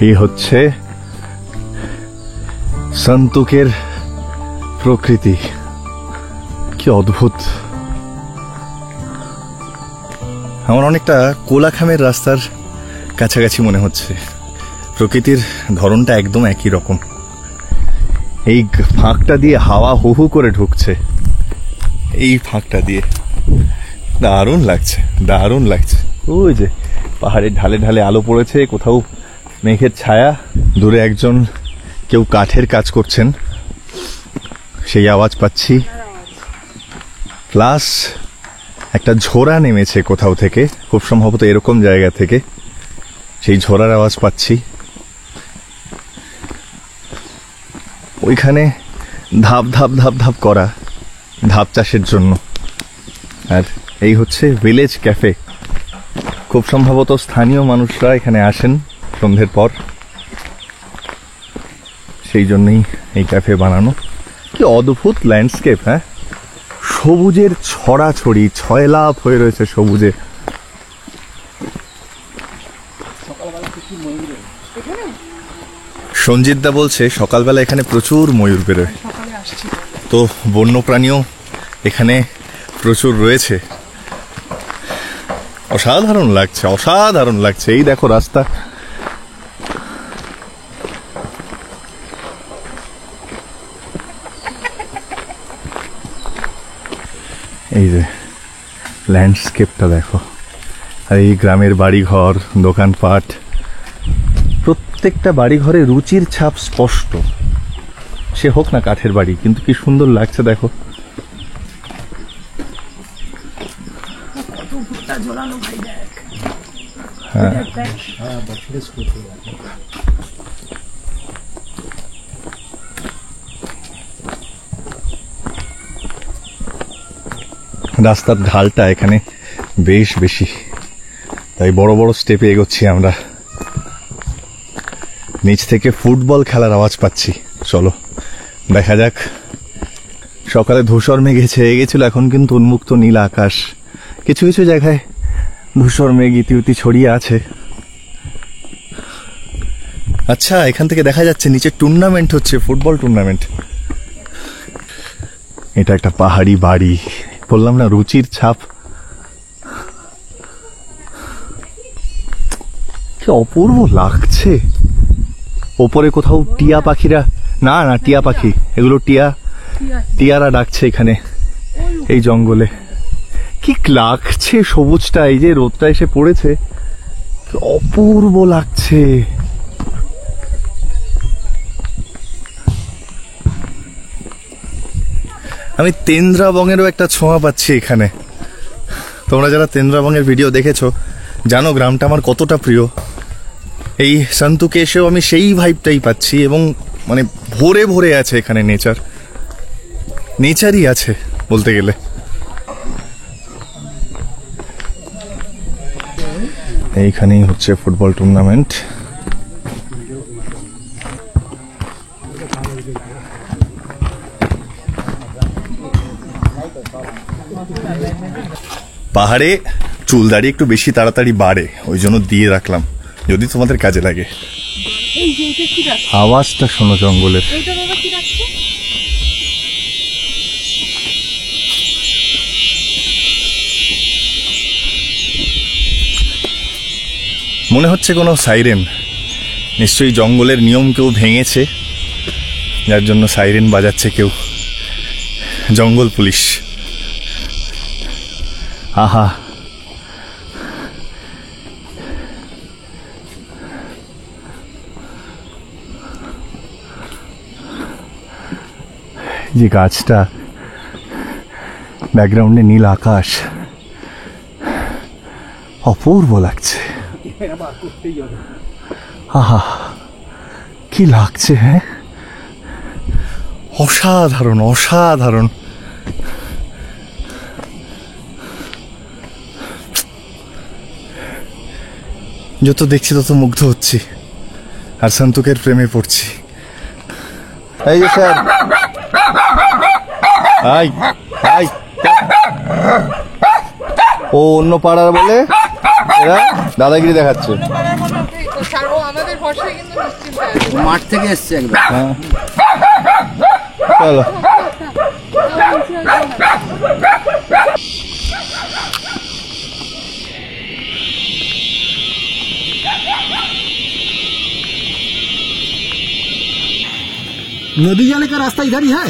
এই হচ্ছে সন্তোকের প্রকৃতি, কি অদ্ভুত। আমার অনেকটা কোলাখামের রাস্তার কাছাকাছি মনে হচ্ছে। প্রকৃতির ধরনটা একদম একই রকম। এই ফাঁকটা দিয়ে হাওয়া হু হু করে ঢুকছে, এই ফাঁকটা দিয়ে দারুণ লাগছে, দারুণ লাগছে। ওই যে পাহাড়ের ঢালে ঢালে আলো পড়েছে, কোথাও মেঘের ছায়া, দূরে একজন কেউ কাঠের কাজ করছেন সেই আওয়াজ পাচ্ছি। প্লাস একটা ঝোড়া নেমেছে কোথাও থেকে, খুব সম্ভবত এরকম জায়গা থেকে, সেই ঝোড়ার আওয়াজ পাচ্ছি। ওইখানে ধাপ ধাপ ধাপ ধাপ করা, ধাপ চাষের জন্য। আর এই হচ্ছে ভিলেজ ক্যাফে, খুব সম্ভবত স্থানীয় মানুষরা এখানে আসেন সন্ধ্যের পর, সেই জন্যই এই ক্যাফে বানানো। কি অদ্ভুত ল্যান্ডস্কেপ! হ্যাঁ, সবুজের ছড়াছড়ি, ছয়লাভ হয়ে রয়েছে সবুজে। সঞ্জিত দা বলছে সকালবেলা এখানে প্রচুর ময়ূর বেরোয়, তো বন্যপ্রাণীও এখানে প্রচুর রয়েছে। অসাধারণ লাগছে, অসাধারণ লাগছে। এই দেখো রাস্তা, এই যে ল্যান্ডস্কেপটা দেখো। আর এই গ্রামের বাড়িঘর, দোকানপাট, প্রত্যেকটা বাড়িঘরে রুচির ছাপ স্পষ্ট। সে হোক না কাঠের বাড়ি, কিন্তু কি সুন্দর লাগছে দেখো। হ্যাঁ, রাস্তার ঢালটা এখানে বেশ বেশি, তাই বড় বড় স্টেপে এগোচ্ছি আমরা। নিচ থেকে ফুটবল খেলার আওয়াজ পাচ্ছি। চলো দেখা যাক। সকালে ধূসর মেঘে ছেয়ে গেছিল, এখন কিন্তু উন্মুক্ত নীল আকাশ। কিছু কিছু জায়গায় ধূসর মেঘ ইতিউতি ছড়িয়ে আছে। আচ্ছা, এখান থেকে দেখা যাচ্ছে নিচে টুর্নামেন্ট হচ্ছে, ফুটবল টুর্নামেন্ট। এটা একটা পাহাড়ি বাড়ি, বললাম না, রুচির ছাপ। কি অপূর্ব লাগছে। ওপরে কোথাও টিয়া পাখিরা, না না টিয়া পাখি, এগুলো টিয়ারা ডাকছে এখানে এই জঙ্গলে। কি লাগছে সবুজটা, এই যে রোদটা এসে পড়েছে, কি অপূর্ব লাগছে। আমি তেন্দ্রাবংয়েরও একটা ছোঁয়া পাচ্ছি এখানে। তোমরা যারা তেন্দ্রাবংয়ের ভিডিও দেখেছো জানো গ্রামটা আমার কতটা প্রিয়। এই সন্তুকে এসেও আমি সেই ভাইবটাই পাচ্ছি, এবং মানে ভরে ভরে আছে এখানে নেচারই আছে বলতে গেলে। এইখানেই হচ্ছে ফুটবল টুর্নামেন্ট। পাহাড়ে চুলদাড়ি একটু বেশি তাড়াতাড়ি বাড়ে, ওই জন্য দিয়ে রাখলাম, যদি তোমাদের কাজে লাগে। আওয়াজটা শোনো জঙ্গলের। মনে হচ্ছে কোনো সাইরেন, নিশ্চয়ই জঙ্গলের নিয়ম কেউ ভেঙেছে, যার জন্য সাইরেন বাজাচ্ছে কেউ, জঙ্গল পুলিশ। আহা, যে গাছটা, ব্যাকগ্রাউন্ডে নীল আকাশ, অপূর্ব লাগছে। আহা, কি লাগছে, হ্যাঁ, অসাধারণ অসাধারণ। যত দেখছি তত মুগ্ধ হচ্ছি, আর সন্তুকের প্রেমে পড়ছি। এই যে স্যার, ও অন্য পাড়ার বলে এরা দাদাগিরি দেখাচ্ছে। মাঠ থেকে এসছে একদম। চলো, नदी जाने का रास्ता इधर ही है।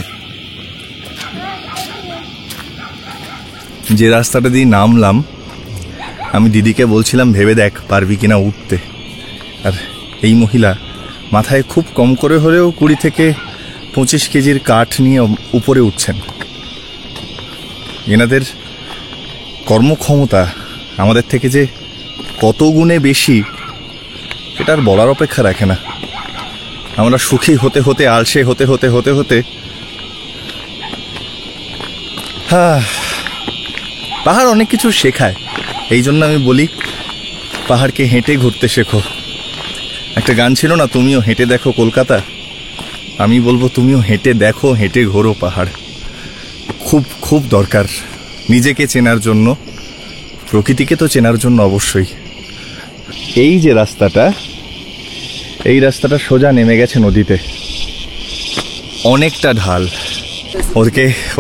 যে রাস্তাটা দিয়ে নামলাম, আমি দিদিকে বলছিলাম ভেবে দেখ পারবি কিনা উঠতে, আর এই মহিলা মাথায় খুব কম করে হলেও 20 থেকে 25 কেজির কাঠ নিয়ে উপরে উঠছেন। এনাদের কর্মক্ষমতা আমাদের থেকে যে কত গুণে বেশি, সেটা আর বলার অপেক্ষা রাখে না। আমরা সুখী হতে হতে, আলসে হতে হতে হতে হতে পাহাড় অনেক কিছু শেখায়। এই জন্য আমি বলি পাহাড়কে হেঁটে ঘুরতে শেখো। একটা গান ছিল না, তুমিও হেঁটে দেখো কলকাতা, আমি বলবো তুমিও হেঁটে দেখো, হেঁটে ঘোরো পাহাড়। খুব খুব দরকার নিজেকে চেনার জন্য, প্রকৃতিকে তো চেনার জন্য অবশ্যই। এই যে রাস্তাটা, এই রাস্তাটা সোজা নেমে গেছে নদীতে, অনেকটা ঢাল।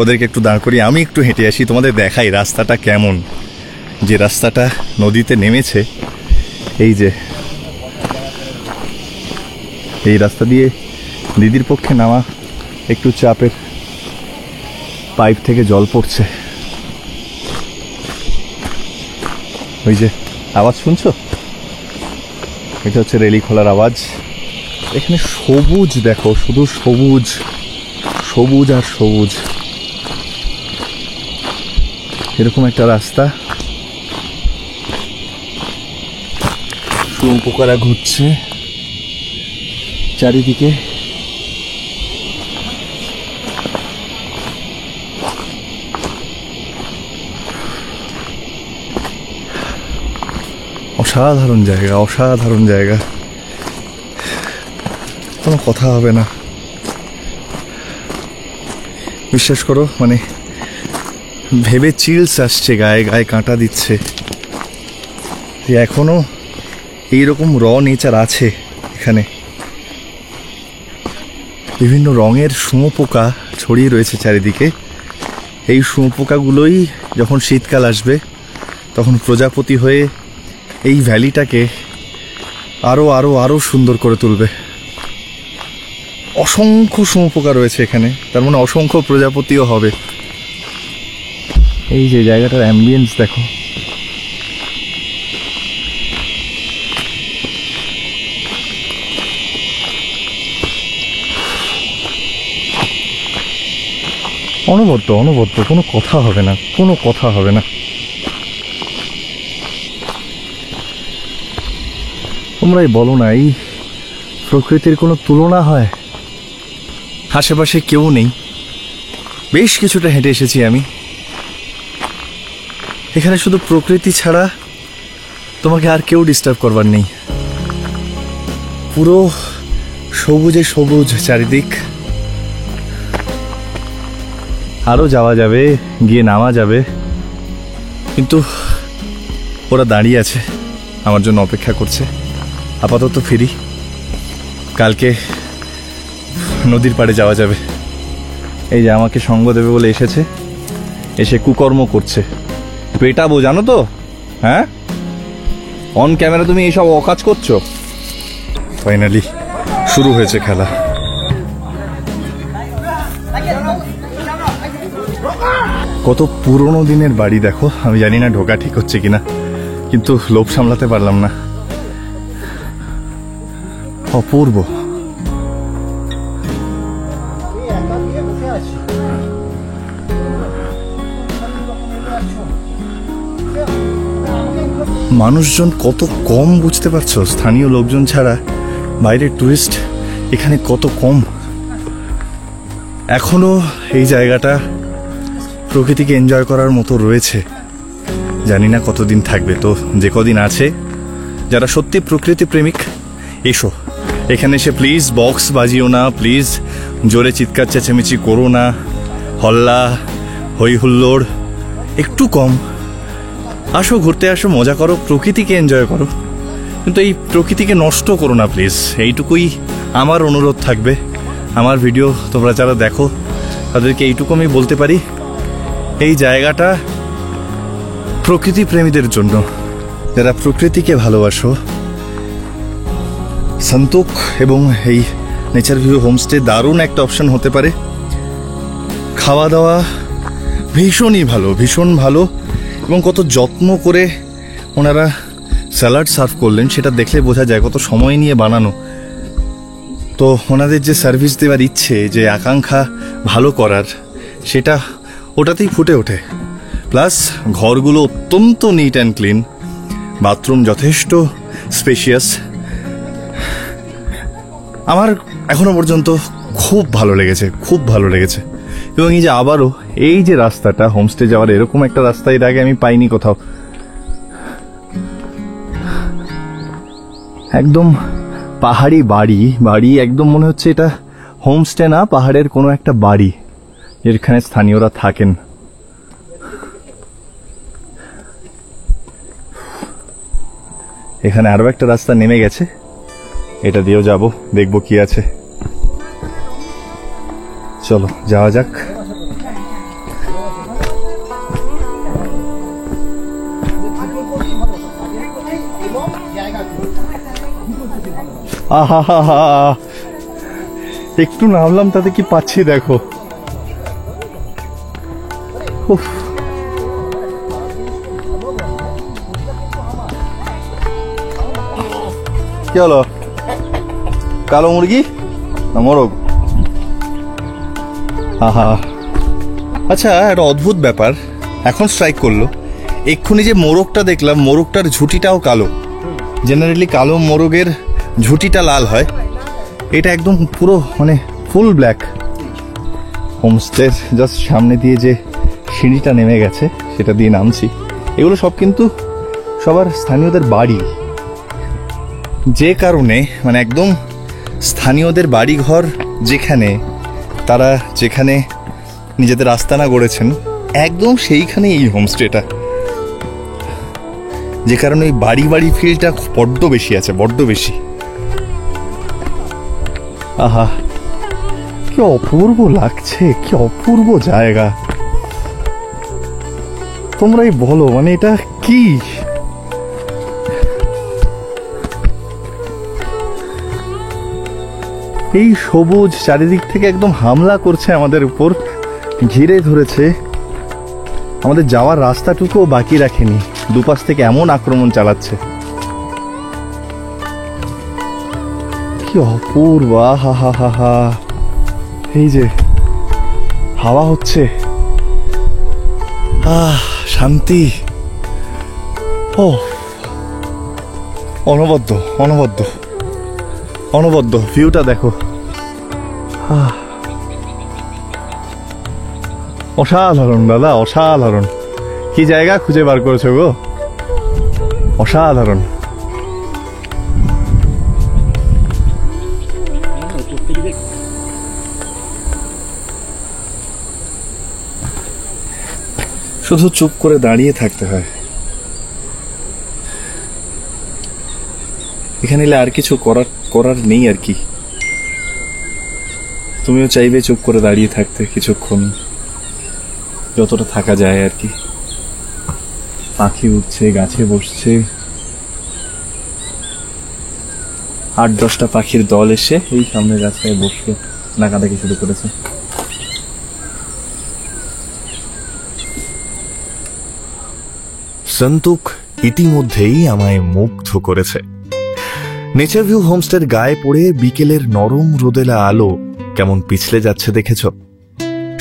ওদেরকে একটু দাঁড় করি, আমি একটু হেঁটে আসি, তোমাদের দেখাই রাস্তাটা কেমন। যে রাস্তাটা নদীতে নেমেছে, এই যে এই রাস্তা দিয়ে দিদির পক্ষে নামা একটু চাপের, পাইপ থেকে জল পড়ছে। ওই যে আওয়াজ শুনছো, এটা হচ্ছে রেলি খোলার আওয়াজ। এখানে সবুজ দেখো, শুধু সবুজ, সবুজ আর সবুজ। এরকম একটা রাস্তা, শুঁয়োপোকারা ঘুরছে চারিদিকে। অসাধারণ জায়গা, অসাধারণ জায়গা, কোনো কথা হবে না। বিশ্বাস করো, মানে ভেবে চিলস আসছে, গায়ে গায়ে কাঁটা দিচ্ছে যে এখনো এইরকম র নেচার আছে এখানে। বিভিন্ন রঙের শুঁয়োপোকা ছড়িয়ে রয়েছে চারিদিকে, এই শুঁয়োপোকাগুলোই যখন শীতকাল আসবে তখন প্রজাপতি হয়ে এই ভ্যালিটাকে আরো আরো আরো সুন্দর করে তুলবে। অসংখ্য শুঁয়োপোকা রয়েছে এখানে, তার মানে অসংখ্য প্রজাপতিও হবে। এই যে জায়গাটার অ্যাম্বিয়েন্স দেখো, অনবদ্য অনবদ্য, কোনো কথা হবে না, কোনো কথা হবে না। তোমরাই বলো না, এই প্রকৃতির কোনো তুলনা হয়? আশেপাশে কেউ নেই, বেশ কিছুটা হেঁটে এসেছি আমি। এখানে শুধু প্রকৃতি ছাড়া তোমাকে আর কেউ ডিস্টার্ব করবার নেই। পুরো সবুজে সবুজ চারিদিক। আরও যাওয়া যাবে, গিয়ে নামা যাবে, কিন্তু ওরা দাঁড়িয়ে আছে, আমার জন্য অপেক্ষা করছে। আপাতত ফিরি, কালকে নদীর পাড়ে যাওয়া যাবে। এই যে আমাকে সঙ্গ দেবে বলে এসেছে, এসে কুকর্ম করছে। পেটাবো জানো তো, হ্যাঁ? অন ক্যামেরা তুমি এইসব অকাজ করছো। ফাইনালি শুরু হয়েছে খেলা। কত পুরনো দিনের বাড়ি দেখো। আমি জানি না ঢোকা ঠিক হচ্ছে কিনা, কিন্তু লোভ সামলাতে পারলাম না। অপূর্ব। মানুষজন কত কম, বুঝতে পারছো? স্থানীয় লোকজন ছাড়া বাইরের টুরিস্ট এখানে কত কম। এখনো এই জায়গাটা প্রকৃতিকে এনজয় করার মতো রয়েছে। জানি না কতদিন থাকবে, তো যে কদিন আছে, যারা সত্যি প্রকৃতি প্রেমিক, এসো এখানে এসে। প্লিজ বক্স বাজিও না, প্লিজ জোরে চিৎকার চেঁচামেচি করো না, হল্লা হই হুল্লোড় একটু কম। আসো, ঘুরতে আসো, মজা করো, প্রকৃতিকে এনজয় করো, কিন্তু এই প্রকৃতিকে নষ্ট করো না প্লিজ। এইটুকুই আমার অনুরোধ থাকবে। আমার ভিডিও তোমরা যারা দেখো তাদেরকে এইটুকু আমি বলতে পারি, এই জায়গাটা প্রকৃতি প্রেমীদের জন্য। যারা প্রকৃতিকে ভালোবাসো, সন্তোক এবং এই নেচার ভিউ হোমস্টে দারুণ একটা অপশন হতে পারে। খাওয়া দাওয়া ভীষণই ভালো, ভীষণ ভালো, এবং কত যত্ন করে ওনারা স্যালাড সার্ভ করলেন সেটা দেখলে বোঝা যায় কত সময় নিয়ে বানানো। তো ওনাদের যে সার্ভিস দেওয়ার ইচ্ছে, যে আকাঙ্ক্ষা ভালো করার, সেটা ওটাতেই ফুটে ওঠে। প্লাস ঘরগুলো অত্যন্ত নিট অ্যান্ড ক্লিন, বাথরুম যথেষ্ট স্পেশিয়াস। আমার এখনো পর্যন্ত খুব ভালো লেগেছে, খুব ভালো লেগেছে। এবং এই যে আবারও এই যে রাস্তাটা, হোমস্টে যাওয়ার এরকম একটা রাস্তা এর আগে আমি পাইনি কোথাও। একদম পাহাড়ি বাড়ি, বাড়ি একদম মনে হচ্ছে এটা হোমস্টে না, পাহাড়ের কোনো একটা বাড়ি যেখানে স্থানীয়রা থাকেন। এখানে আরো একটা রাস্তা নেমে গেছে, এটা দিয়েও যাব, দেখবো কি আছে। চলো যাওয়া যাক। আহা হা হা, একটু নামলাম তাতে কি পাচ্ছি দেখো। উফ, কি হলো? কালো মুরগি না মোরগ? আহা, আচ্ছা একটা অদ্ভুত ব্যাপার এখন স্ট্রাইক করলো। এক্ষুনি যে মোরগটা দেখলাম, মোরগটার ঝুঁটিটাও কালো। জেনারেলি কালো মোরগের ঝুঁটিটা লাল হয়, এটা একদম পুরো মানে ফুল ব্ল্যাক। হোমস্টের জাস্ট সামনে দিয়ে যে সিঁড়িটা নেমে গেছে সেটা দিয়ে নামছি। এগুলো সব কিন্তু সবার স্থানীয়দের বাড়ি, যে কারণে মানে একদম স্থানীয়দের বাড়ি ঘর, যেখানে তারা যেখানে নিজেদের আস্তানা গড়েছেন, একদম সেইখানে এই হোমস্টেটা। যে কারণে ওই বাড়ি বাড়ি ফিলটা বড্ড বেশি আছে, বড্ড বেশি। আহা, কি অপূর্ব লাগছে, কি অপূর্ব জায়গা। তোমরাই বলো, মানে এটা কি? এই সবুজ চারিদিক থেকে একদম হামলা করছে আমাদের উপর, ঘিরে ধরেছে, আমাদের যাওয়ার রাস্তাটুকুও বাকি রাখেনি, দুপাশ থেকে এমন আক্রমণ চালাচ্ছে। কি অপূর্ব! হা হা হা হা, এই যে হাওয়া হচ্ছে, শান্তি, ও অনবদ্য অনবদ্য অনবদ্য। ভিউটা দেখো, অসাধারণ দাদা, অসাধারণ। কি জায়গা খুঁজে বার করেছো গো, অসাধারণ। শুধু চুপ করে দাঁড়িয়ে থাকতে হয়। এখানে এলে আর কিছু করার নেই আর কি। তুমিও চাইবে চুপ করে দাঁড়িয়ে থাকতে কিছুক্ষণ, যতটা থাকা যায় আর কি। পাখি উঠছে, গাছে বসছে, 8-10টা পাখির দল এসে এই সামনে গাছটায় বসে ডাকাডাকি শুরু করেছে। সন্তুক ইতিমধ্যেই আমায় মুগ্ধ করেছে। নেচার ভিউ হোমস্টের গায়ে পড়ে বিকেলের নরম রোদেলা আলো কেমন পিছলে যাচ্ছে দেখেছ?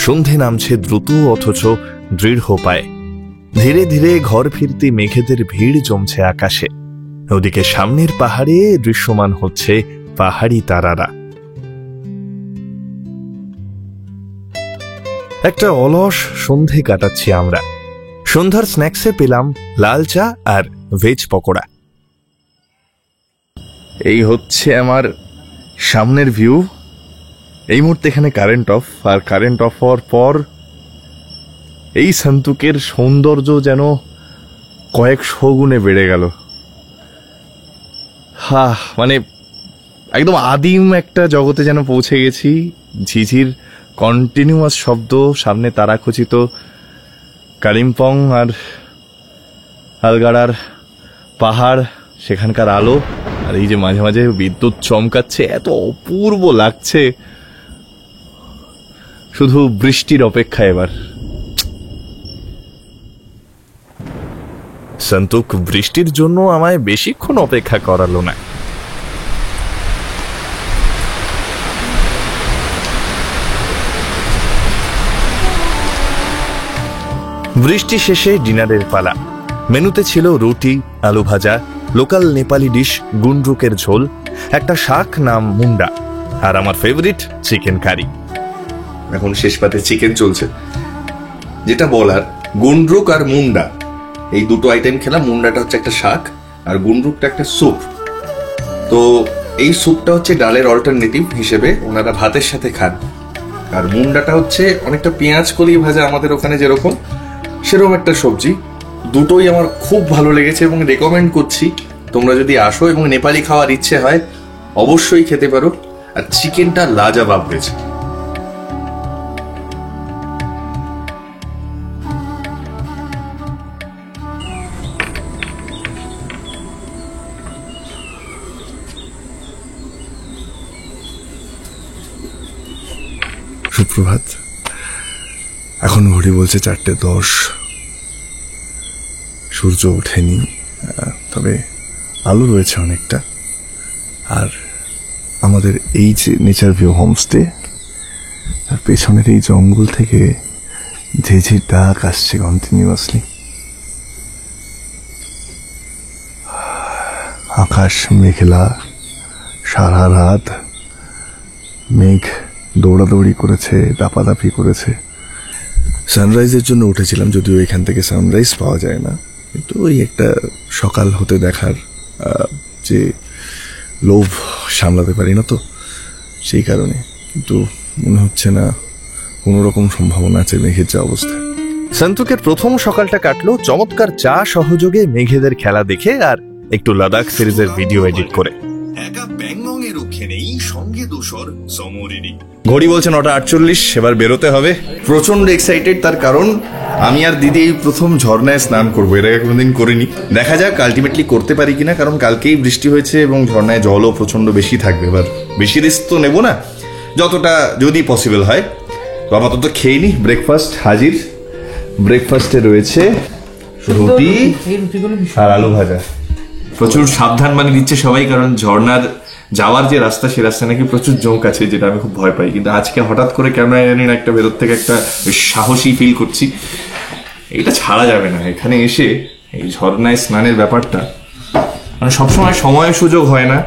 সন্ধে নামছে দ্রুত অথচ দৃঢ় পায়ে। ধীরে ধীরে ঘর ফিরতি মেঘেদের ভিড় জমছে আকাশে। ওদিকে সামনের পাহাড়ে দৃশ্যমান হচ্ছে পাহাড়ি তারারা। একটা অলস সন্ধে কাটাচ্ছি আমরা। সন্ধ্যার স্ন্যাক্সে পেলাম লাল চা আর ভেজ পকোড়া। এই হচ্ছে আমার সামনের ভিউ। এই মুহূর্তে এখানে কারেন্ট অফ, আর কারেন্ট অফ হওয়ার পর এই সন্তুকের সৌন্দর্য যেন কয়েকশো গুণে বেড়ে গেল। মানে একদম আদিম একটা জগতে যেন পৌঁছে গেছি। ঝিঝির কন্টিনিউয়াস শব্দ, সামনে তারাখচিত কালিম্পং আর আলগাড়ার পাহাড়, সেখানকার আলো, আর এই যে মাঝে মাঝে বিদ্যুৎ চমকাচ্ছে, এত অপূর্ব লাগছে। শুধু বৃষ্টির অপেক্ষা এবার। সন্তুক বৃষ্টির জন্য আমায় বেশিক্ষণ অপেক্ষা করালো না। বৃষ্টি শেষে ডিনারের পালা। মেনুতে ছিল রুটি, আলু ভাজা, লোকাল নেপালি ডিশ গুন্ডরুকের ঝোল, একটা শাক নাম মুন্ডা, আর আমার ফেভারিট চিকেন কারি। এখন শেষ পাতে চিকেন চলছে। যেটা বলার, গুন্ডরুক আর মুন্ডা এই দুটো আইটেম খেলাম। মুন্ডাটা হচ্ছে একটা শাক আর গুন্ডরুকটা একটা স্যুপ। তো এই স্যুপটা হচ্ছে ডালের অল্টারনেটিভ হিসেবে ওনারা ভাতের সাথে খান, আর মুন্ডাটা হচ্ছে অনেকটা পেঁয়াজ কলি ভাজা, আমাদের ওখানে যেরকম সেরকম একটা সবজি। দুটোই আমার খুব ভালো লেগেছে এবং রেকমেন্ড করছি, তোমরা যদি আসো এবং নেপালি খাওয়ার ইচ্ছে হয় অবশ্যই খেতে পারো। আর চিকেনটা লাজবাব হয়েছে। সুপ্রভাত। এখন ঘড়ি বলছে 4:10। সূর্য ওঠেনি, তবে আলো রয়েছে অনেকটা। আর আমাদের এই যে নেচার ভিউ হোমস্টে, তার পেছনের এই জঙ্গল থেকে ঝিঝির ডাক আসছে কন্টিনিউয়াসলি। আকাশ মেঘলা, সারা রাত মেঘ দৌড়াদৌড়ি করেছে, দাপাদাপি করেছে। সানরাইজের জন্য উঠেছিলাম, যদিও এখান থেকে সানরাইজ পাওয়া যায় না, কিন্তু ওই একটা সকাল হতে দেখার যে লোভ সামলাতে পারি না তো, সেই কারণে। কিন্তু মনে হচ্ছে না কোনো রকম সম্ভাবনা আছে মেঘের যা অবস্থা। সন্তুকের প্রথম সকালটা কাটলো চমৎকার চা সহযোগে মেঘেদের খেলা দেখে আর একটু লাদাখ সিরিজের ভিডিও এডিট করে। একা ব্যাংগং এর ওখানেই সঙ্গে দোসর সমরেরই। ঘড়ি বলছে 9:48, এবার বেরোতে হবে। প্রচন্ড এক্সাইটেড, তার কারণ আমি আর দিদি এই প্রথম ঝর্ণায় স্নান করবো, এর আগে কোনোদিন করিনি। দেখা যাক আলটিমেটলি করতে পারি কিনা, কারণ কালকেই বৃষ্টি হয়েছে এবং ঝর্ণায় জলও প্রচন্ড বেশি থাকবে। এবার বেশি রিস্ক তো নেবো না, যতটা যদি পসিবল হয়। আপাতত খেয়ে নি। ব্রেকফাস্ট হাজির। ব্রেকফাস্টে রয়েছে রুটি আর আলু ভাজা। প্রচুর সাবধান বানিয়ে দিচ্ছে সবাই, কারণ ঝর্ণার যাওয়ার যে রাস্তা, সে রাস্তা নাকি প্রচুর জোঁক আছে, যেটা আমি খুব ভয় পাই। কিন্তু আজকে হঠাৎ করে কেন জানি না একটা ভেতর থেকে একটা সাহসী ফিল করছি। এটা ছাড়া যাবে না। এখানে এসে এই ঝর্ণায় স্নানের ব্যাপারটা, মানে সবসময় সময় সুযোগ হয় না,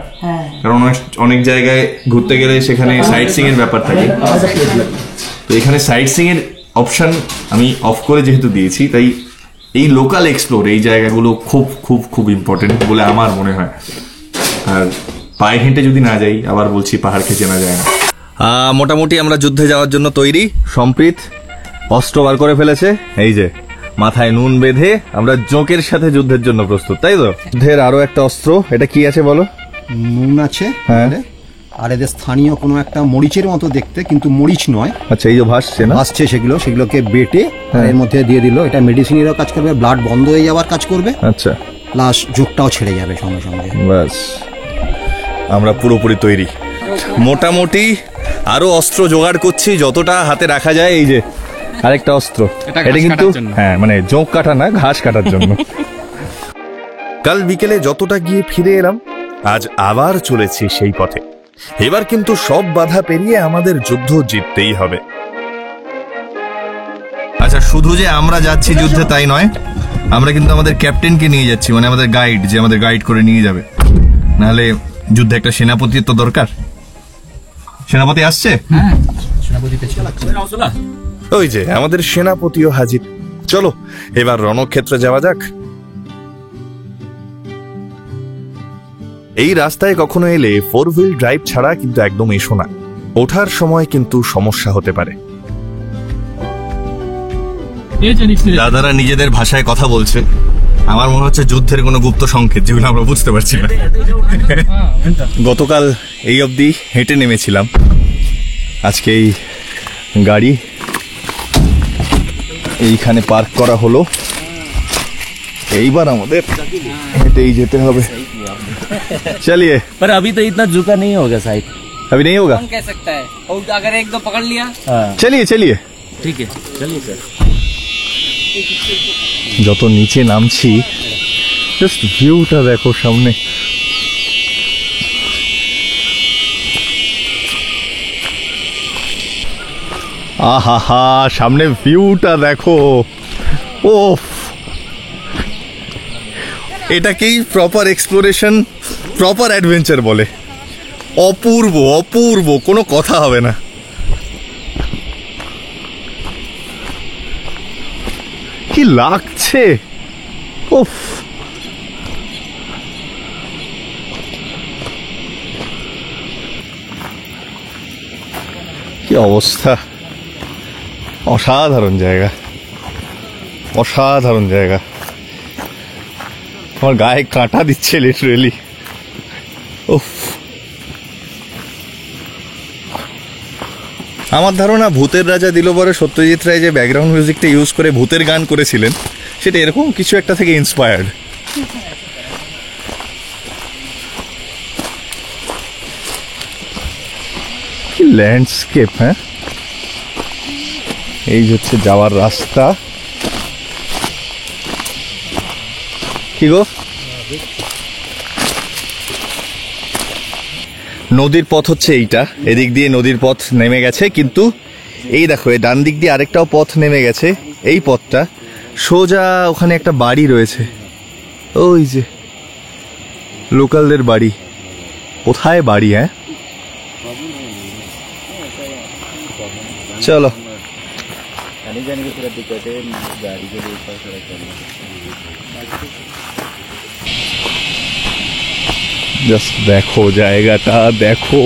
কারণ অনেক জায়গায় ঘুরতে গেলে সেখানে সাইট সিং এর ব্যাপার থাকে। তো এখানে সাইট সিং এর অপশন আমি অফ করে যেহেতু দিয়েছি, তাই এই লোকাল এক্সপ্লোর, এই জায়গাগুলো খুব খুব খুব ইম্পর্টেন্ট বলে আমার মনে হয়। আর পায়ে হেঁটে যদি না যাই, আবার বলছি পাহাড় খেঁচে না যায় না। মোটামুটি আমরা যুদ্ধে যাওয়ার জন্য তৈরি। সম্প্রীত অস্ত্র বার করে ফেলেছে, এই যে মাথায় নুন বেঁধে আমরা জোঁকের সাথে যুদ্ধের জন্য প্রস্তুত, তাই তো? যুদ্ধের আরো একটা অস্ত্র, এটা কি আছে বলো? নুন আছে, হ্যাঁ। আর এদের স্থানীয় কোনো একটা মরিচের মতো দেখতে, কিন্তু মরিচ নয়, আচ্ছা, এই যে ভাসছে না, ভাসছে, সেগুলোকে বেটে এর মধ্যে দিয়ে দিল। এটা মেডিসিনেরও কাজ করবে, ব্লাড বন্ধ হয়ে যাওয়ার কাজ করবে, আচ্ছা, প্লাস জোকটাও ছেড়ে যাবে সঙ্গে সঙ্গে। ব্যাস আমরা পুরোপুরি তৈরি। মোটামুটি আরো অস্ত্র জোগাড় করছি, যতটা হাতে রাখা যায়। এই যে আরেকটা অস্ত্র, এটা কিন্তু হ্যাঁ, মানে জোঁক কাটা না, ঘাস কাটার জন্য। কাল বিকেলে যতটা গিয়ে ফিরে এলাম, আজ আবার চলেছি সেই পথে। এবার কিন্তু সব বাধা পেরিয়ে আমাদের যুদ্ধ জিততেই হবে। আচ্ছা, শুধু যে আমরা যাচ্ছি যুদ্ধে তাই নয়, আমরা কিন্তু আমাদের ক্যাপ্টেনকে নিয়ে যাচ্ছি, মানে আমাদের গাইড, যে আমাদের গাইড করে নিয়ে যাবে। নাহলে যুদ্ধে একটা সেনাপতির তো দরকার। সেনাপতি আসছে, ওই যে আমাদের সেনাপতিও হাজির। চলো এবার রণক্ষেত্রে যাওয়া যাক। এই রাস্তায় কখনো এলে 4 হুইল ড্রাইভ ছাড়া কিন্তু একদম এসো না, ওঠার সময় কিন্তু সমস্যা হতে পারে। দাদারা নিজেদের ভাষায় কথা বলছে, আমার মনে হচ্ছে যুদ্ধের কোনো গুপ্ত সংকেত, যেগুলো আমরা বুঝতে পারছি না। গতকাল এই অবধি হেঁটে নেমেছিলাম, আজকে এই গাড়ি এইখানে পার্ক করা হলো। এইবার আমাদের হেঁটেই যেতে হবে। चलिए, पर अभी तो इतना झुका नहीं होगा शायद। अभी नहीं होगा, कौन कह सकता है? और अगर एक दो पकड़ लिया, चलिए चलिए। ठीक है, चलिए सर। যত নিচে নামছি, জাস্ট ভিউটা দেখো সামনে। আহা হা, সামনে ভিউটা দেখো। ওফ, এটাকেই প্রপার এক্সপ্লোরেশন, প্রপার অ্যাডভেঞ্চার বলে। অপূর্ব অপূর্ব, কোনো কথা হবে না। কি লাগছে, উফ। কি অবস্থা, অসাধারণ জায়গা, অসাধারণ জায়গা। আমার গায়ে কাঁটা দিচ্ছে লিটারেলি। উফ, আমার ধারণা ভূতের রাজা দিলবরে সত্যজিৎ রায় যে ব্যাকগ্রাউন্ড মিউজিকটা ইউজ করে ভূতের গান করেছিলেন, সেটা এরকম কিছু একটা থেকে ইন্সপায়ার্ড। কি ল্যান্ডস্কেপ, হ্যাঁ। এই হচ্ছে যাওয়ার রাস্তা। কি গো, নদীর পথ হচ্ছে এইটা, এদিক দিয়ে নদীর পথ নেমে গেছে, কিন্তু এই দেখো এই ডান দিক দিয়ে আরেকটাও পথ নেমে গেছে। এই পথটা সোজা ওখানে একটা বাড়ি রয়েছে, ওই যে লোকালদের বাড়ি। কোথায় বাড়ি, হ্যাঁ? চলো। জাস্ট দেখো জায়গাটা, দেখো,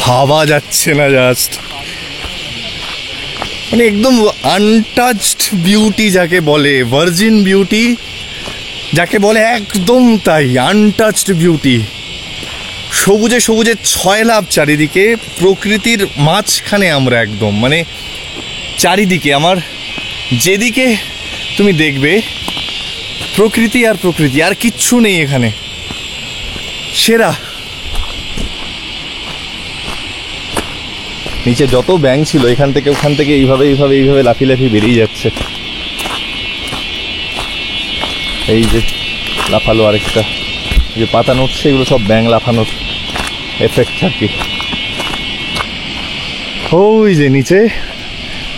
ভাবা যাচ্ছে না। জাস্ট মানে একদম আনটাচড বিউটি যাকে বলে, ভার্জিন বিউটি, যাকে বলে একদম তাই, আনটাচড বিউটি। সবুজে সবুজে ছয়লাভ চারিদিকে, প্রকৃতির মাঝখানে আমরা একদম, মানে চারিদিকে আমার যেদিকে তুমি দেখবে প্রকৃতি আর প্রকৃতি, আর কিচ্ছু নেই এখানে। সেরা। নিচে যত ব্যাঙ ছিল এখান থেকে ওখান থেকে এইভাবে এইভাবে এইভাবে লাফি লাফি বেরিয়ে যাচ্ছে। এই যে লাফালো আরেকটা, যে পাতা নড়ছে এগুলো সব ব্যাঙ লাফানোর এফেক্ট আর কি। ওই যে নিচে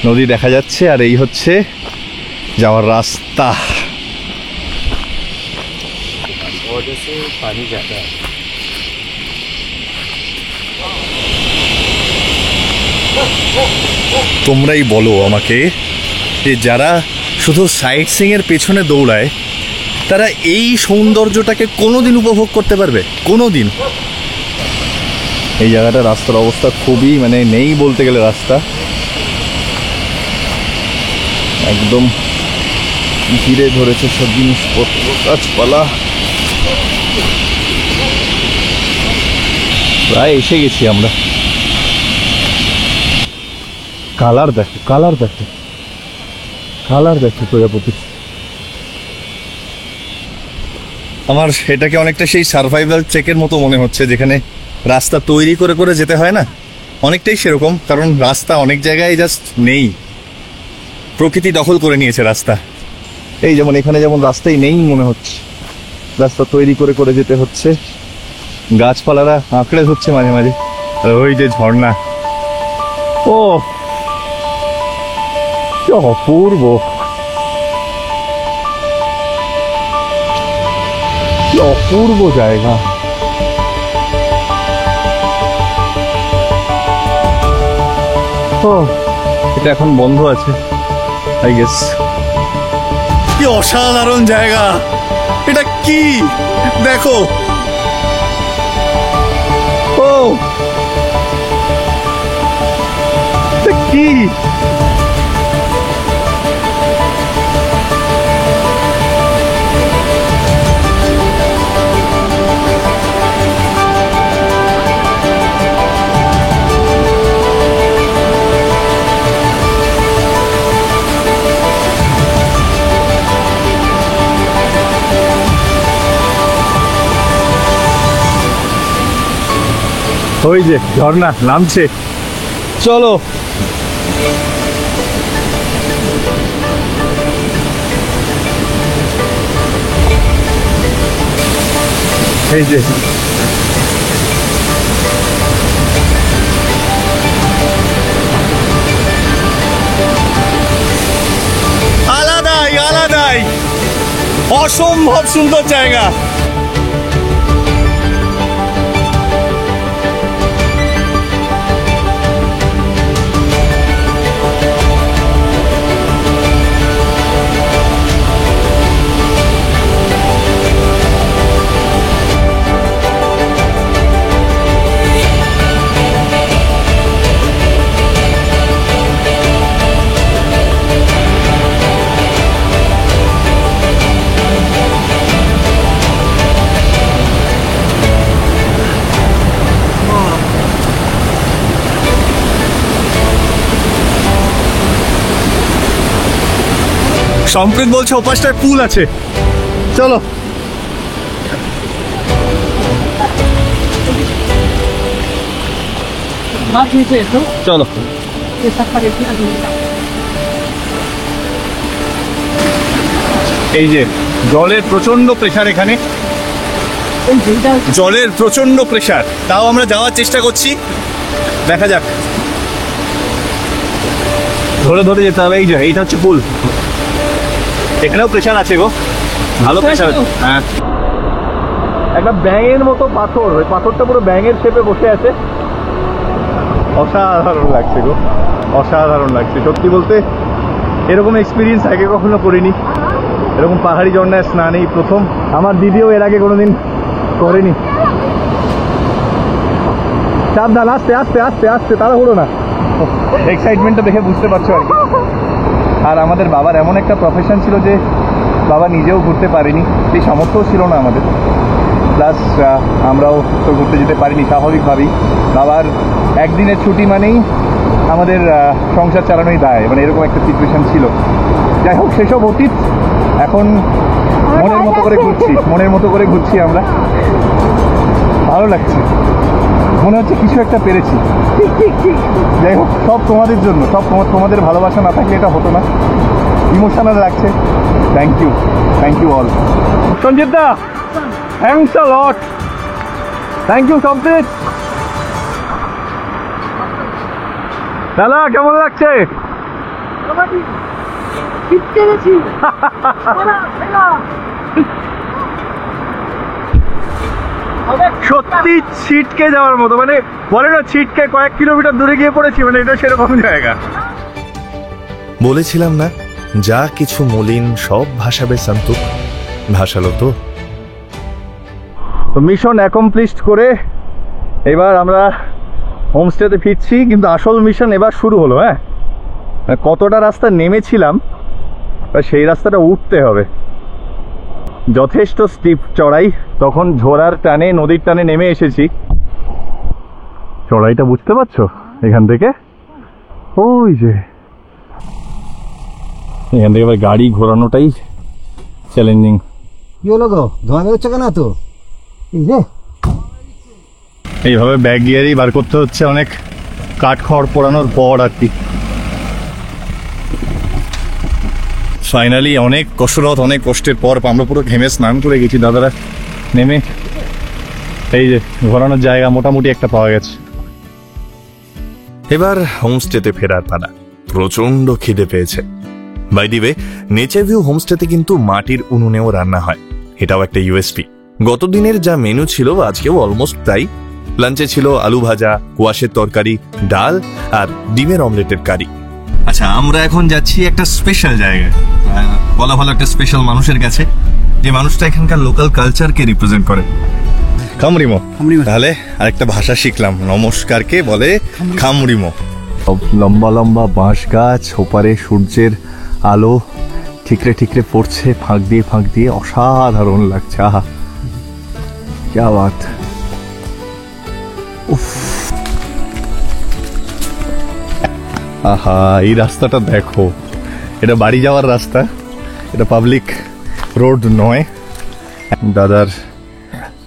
নদী দেখা যাচ্ছে, আর এই হচ্ছে যাওয়ার রাস্তা। पानी जाता है। তোমরাই বলো আমাকে যে যারা শুধু সাইট সিইং এর পেছনে দৌড়ায় তারা এই সৌন্দর্যটাকে কোনোদিন উপভোগ করতে পারবে? কোনোদিন? এই জায়গাটা রাস্তার অবস্থা খুবই, মানে নেই বলতে গেলে রাস্তা, একদম ঘিরে ধরেছে সব জিনিসপত্র, গাছপালা। প্রায় এসে গেছি আমরা। কালার দেখো, কালার দেখো, কালার দেখো প্রজাপতি। আমার এটাকে অনেকটা সেই সার্ভাইভাল ট্রেকের মতো মনে হচ্ছে, যেখানে রাস্তা তৈরি করে করে যেতে হয় না, অনেকটাই সেরকম। কারণ রাস্তা অনেক জায়গায় জাস্ট নেই, প্রকৃতি দখল করে নিয়েছে রাস্তা। এই যেমন এখানে যেমন রাস্তাই নেই মনে হচ্ছে, রাস্তা তৈরি করে করে যেতে হচ্ছে, গাছপালারা আঁকড়ে ধরছে মাঝে মাঝে। আর ওই যে ঝর্ণা, ও কি অপূর্ব, কি অপূর্ব জায়গা। ও এটা এখন বন্ধ আছে আই গেস। কি অসাধারণ জায়গা, এটা কি দেখো। ও এটা কি, ওই যে ঝর্ণা নামছে। চলো এই যে আলাদাই আলাদাই অসম্ভব সুন্দর জায়গা। সম্প্রীত বলছে ওপাশটায় পুল আছে, চলো। চলো এই যে জলের প্রচন্ড প্রেসার এখানে, জলের প্রচন্ড প্রেসার, তাও আমরা যাওয়ার চেষ্টা করছি, দেখা যাক। ধরে ধরে যেতে হবে। এই যে এইটা হচ্ছে পুল, এখানেও প্রেসার আছে গো, ভালো প্রেসার। হ্যাঁ, একটা ব্যাঙের মতো পাথর, ওই পাথরটা পুরো ব্যাঙের শেপে বসে আছে। অসাধারণ লাগছে গো, অসাধারণ লাগছে সত্যি বলতে। এরকম এক্সপিরিয়েন্স আগে কখনো করিনি, এরকম পাহাড়ি ঝর্ণায় স্নানেই প্রথম। আমার দিদিও এর আগে কোনোদিন করেনি। সাবধান, আস্তে আস্তে আস্তে আস্তে, তাড়াহুড়ো না। এক্সাইটমেন্টটা দেখে বুঝতে পারছো আর কি। আর আমাদের বাবার এমন একটা প্রফেশন ছিল যে বাবা নিজেও ঘুরতে পারিনি, সেই সামর্থ্যও ছিল না আমাদের। প্লাস আমরাও তো ঘুরতে যেতে পারিনি স্বাভাবিকভাবেই। বাবার একদিনের ছুটি মানেই আমাদের সংসার চালানোই দায়, মানে এরকম একটা সিচুয়েশন ছিল। যাই হোক, সেসব অতীত। এখন মনের মতো করে ঘুরছি আমরা। ভালো লাগছে, মনে হচ্ছে কিছু একটা পেরেছি। যাই হোক, সব তোমাদের জন্য, সব তোমাদের ভালোবাসা না থাকলে এটা হতো না। ইমোশনাল লাগছে। Thank you all. সঞ্জিত দা, thanks a lot. Thank you Samprit. দাদা কেমন লাগছে? সত্যি ছিটকে যাওয়ার মতো, মানে বলে না ছিটকে কয়েক কিলোমিটার দূরে গিয়ে পড়েছি, মানে এটা সেরকম জায়গা। বলেছিলাম না, যা কিছু মলিন সব ভাসাবে সন্তুক। ভাসালো তো। মিশন অ্যাকমপ্লিশড করে এবার আমরা হোমস্টেতে ফিরছি, কিন্তু আসল মিশন এবার শুরু হলো। হ্যাঁ, কতটা রাস্তা নেমেছিলাম, সেই রাস্তাটা উঠতে হবে। যথেষ্ট স্টিপ চড়াই, তখন ঝোড়ার টানে, নদীর টানে নেমে এসেছি। চড়াইটা বুঝতে পারছো? এখান থেকে ওই যে এখান থেকে এবার গাড়ি ঘোরানোটাই চ্যালেঞ্জিং। কি হলো গো, ধোঁয়া বেরোচ্ছে কেন? তো এই যে এইভাবে ব্যাগ গিয়ারই বার করতে হচ্ছে অনেক কাঠ খড় পোড়ানোর পর আর কি। ফাইনালি অনেক কসরত, অনেক কষ্টের পর আমরা পুরো ঘেমে স্নান করে গেছি দাদারা নেমে। এই যে ঘোরানোর জায়গা মোটামুটি একটা পাওয়া গেছে। এবার হোমস্টেতে ফেরার পালা। প্রচন্ড খিদে পেয়েছে। By the way, nature view হোমস্টেতে কিন্তু মাটির উনুনেও রান্না হয়, এটাও একটা ইউএসপি। গত দিনের যা মেনু ছিল আজকেও অলমোস্ট তাই। লাঞ্চে ছিল আলু ভাজা, কোয়াশের তরকারি, ডাল আর ডিমের অমলেটের কারি। আচ্ছা, আমরা এখন যাচ্ছি একটা স্পেশাল জায়গায়, বলা ভালো একটা স্পেশাল মানুষের কাছে, যে মানুষটা এখানকার লোকাল কালচারকে রিপ্রেজেন্ট করে। খামরিমো। তাহলে আরেকটা ভাষা শিখলাম, নমস্কারকে বলে খামরিমো। লম্বা লম্বা বাঁশ গাছ, ওপারে সূর্যের আলো ঠিকরে ঠিকরে পড়ছে ফাঁক দিয়ে, অসাধারণ লাগছে। আহা, ক্যা বাত। উফ, আহা, এই রাস্তাটা দেখো, এটা বাড়ি যাওয়ার রাস্তা, এটা পাবলিক রোড নয়। দাদার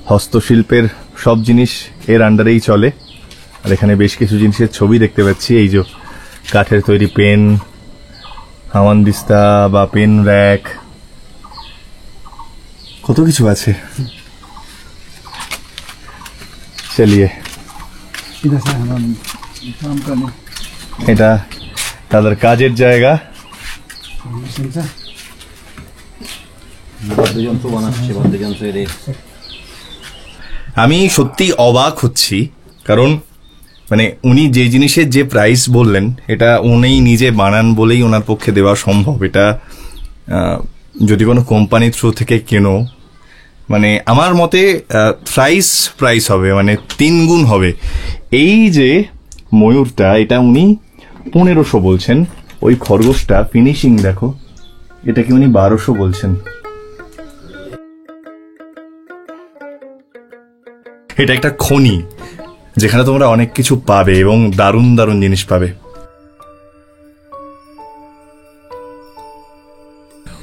হস্তশিল্পের সব জিনিস এর আন্ডারেই চলে। আর এখানে বেশ কিছু জিনিসের ছবি দেখতে পাচ্ছি। এই যে কাঠের তৈরি পেন, হামানদিস্তা বা পেন র্যাক, কত কিছু আছে। চলিয়ে, এটা তাদের কাজের জায়গা। আমি সত্যি অবাক হচ্ছি, কারণ মানে উনি যে জিনিসের যে প্রাইস বললেন, এটা উনি নিজে বানান বলেই ওনার পক্ষে দেওয়া সম্ভব। এটা যদি কোনো কোম্পানি থ্রু থেকে কেনো, মানে আমার মতে প্রাইস হবে, মানে 3 গুণ হবে। এই যে ময়ূরটা, এটা উনি 1500 বলছেন। ওই খরগোশটা ফিনিশিং দেখো, এটাকে উনি 1200 বলছেন। এটা একটা খনি, যেখানে তোমরা অনেক কিছু পাবে এবং দারুণ দারুণ জিনিস পাবে।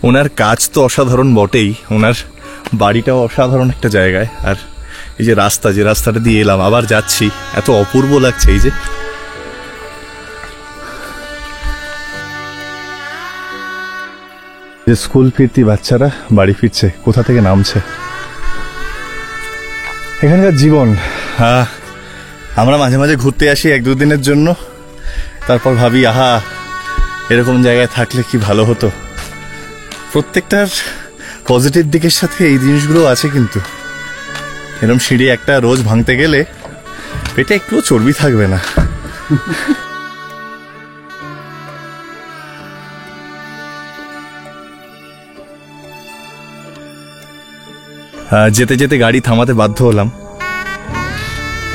ওনার কাজ তো অসাধারণ বটেই, ওনার বাড়িটাও অসাধারণ একটা জায়গায়। আর এই যে রাস্তাটা দিয়ে এলাম, আবার যাচ্ছি, এত অপূর্ব লাগছে। এই যে স্কুল ফিরতি বাচ্চারা বাড়ি ফিরছে, কোথা থেকে নামছে। এখানকার জীবন, আমরা মাঝে মাঝে ঘুরতে আসি 1-2 দিনের জন্য, তারপর ভাবি আহা, এরকম জায়গায় থাকলে কি ভালো হতো। প্রত্যেকটার পজিটিভ দিকের সাথে এই জিনিসগুলো আছে, কিন্তু এরকম সিঁড়ি একটা রোজ ভাঙতে গেলে পেটে একটুও চর্বি থাকবে না। যেতে যেতে গাড়ি থামাতে বাধ্য হলাম।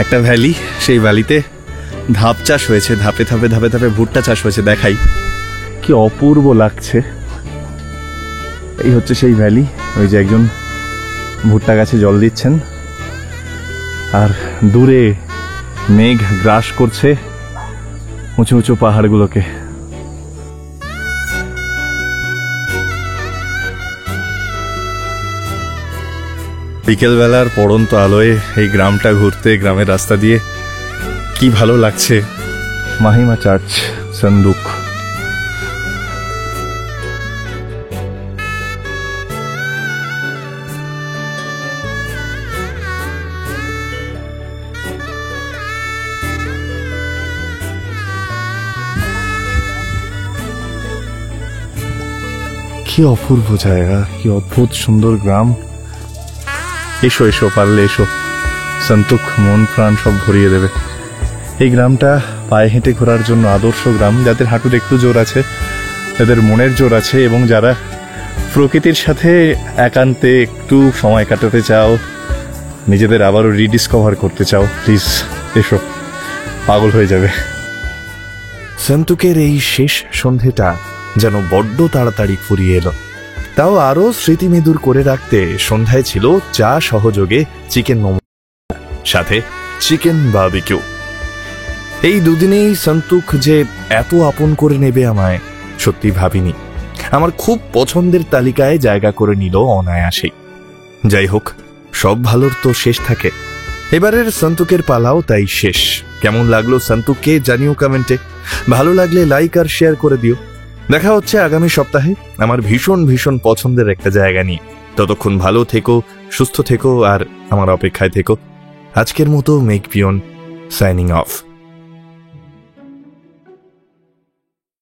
একটা ভ্যালি, সেই ভ্যালিতে ধাপ চাষ হয়েছে, ধাপে ধাপে ভুট্টা চাষ হয়েছে। দেখাই কি অপূর্ব লাগছে। এই হচ্ছে সেই ভ্যালি, ওই যে একজন ভুট্টা গাছে জল দিচ্ছেন, আর দূরে মেঘ গ্রাস করছে উঁচু উঁচু পাহাড়গুলোকে। বিকেলবেলার পড়ন্ত আলোয় এই গ্রামটা ঘুরতে, গ্রামের রাস্তা দিয়ে কি ভালো লাগছে। মাহিমা চার্চ, সন্দুক। কি অপূর্ব জায়গা, কি অদ্ভুত সুন্দর গ্রাম। এসো এসো, পারলে এসো, সন্তুক মন প্রাণ সব ভরিয়ে দেবে। এই গ্রামটা পায়ে হেঁটে ঘোরার জন্য আদর্শ গ্রাম। যাদের হাঁটুর একটু জোর আছে, যাদের মনের জোর আছে, এবং যারা প্রকৃতির সাথে একান্তে একটু সময় কাটাতে চাও, নিজেদের আবারও রিডিসকভার করতে চাও, প্লিজ এসো, পাগল হয়ে যাবে। সন্তুকের এই শেষ সন্ধেটা যেন বড্ড তাড়াতাড়ি ফুরিয়ে এলো। তাও আরো স্মৃতিমেদুর করে রাখতে সন্ধ্যায় ছিল চা সহযোগে চিকেন মোমো, সাথে চিকেন বারবিকিউ। এই দুদিনেই সন্তুক যে এত আপন করে নেবে আমায় সত্যি ভাবিনি। আমার খুব পছন্দের তালিকায় জায়গা করে নিল অনায়াসেই। যাই হোক, সব ভালোর তো শেষ থাকে। এবারের সন্তুকের পালাও তাই শেষ। কেমন লাগলো সন্তুককে জানিও কমেন্টে। ভালো লাগলে লাইক আর শেয়ার করে দিও। দেখা হচ্ছে আগামী সপ্তাহে আমার ভীষণ ভীষণ পছন্দের একটা জায়গা নিয়ে। ততক্ষণ ভালো থেকো, সুস্থ থেকো, আর আমার অপেক্ষায় থেকো। আজকের মতো মেক পিয়ন সাইনিং অফ।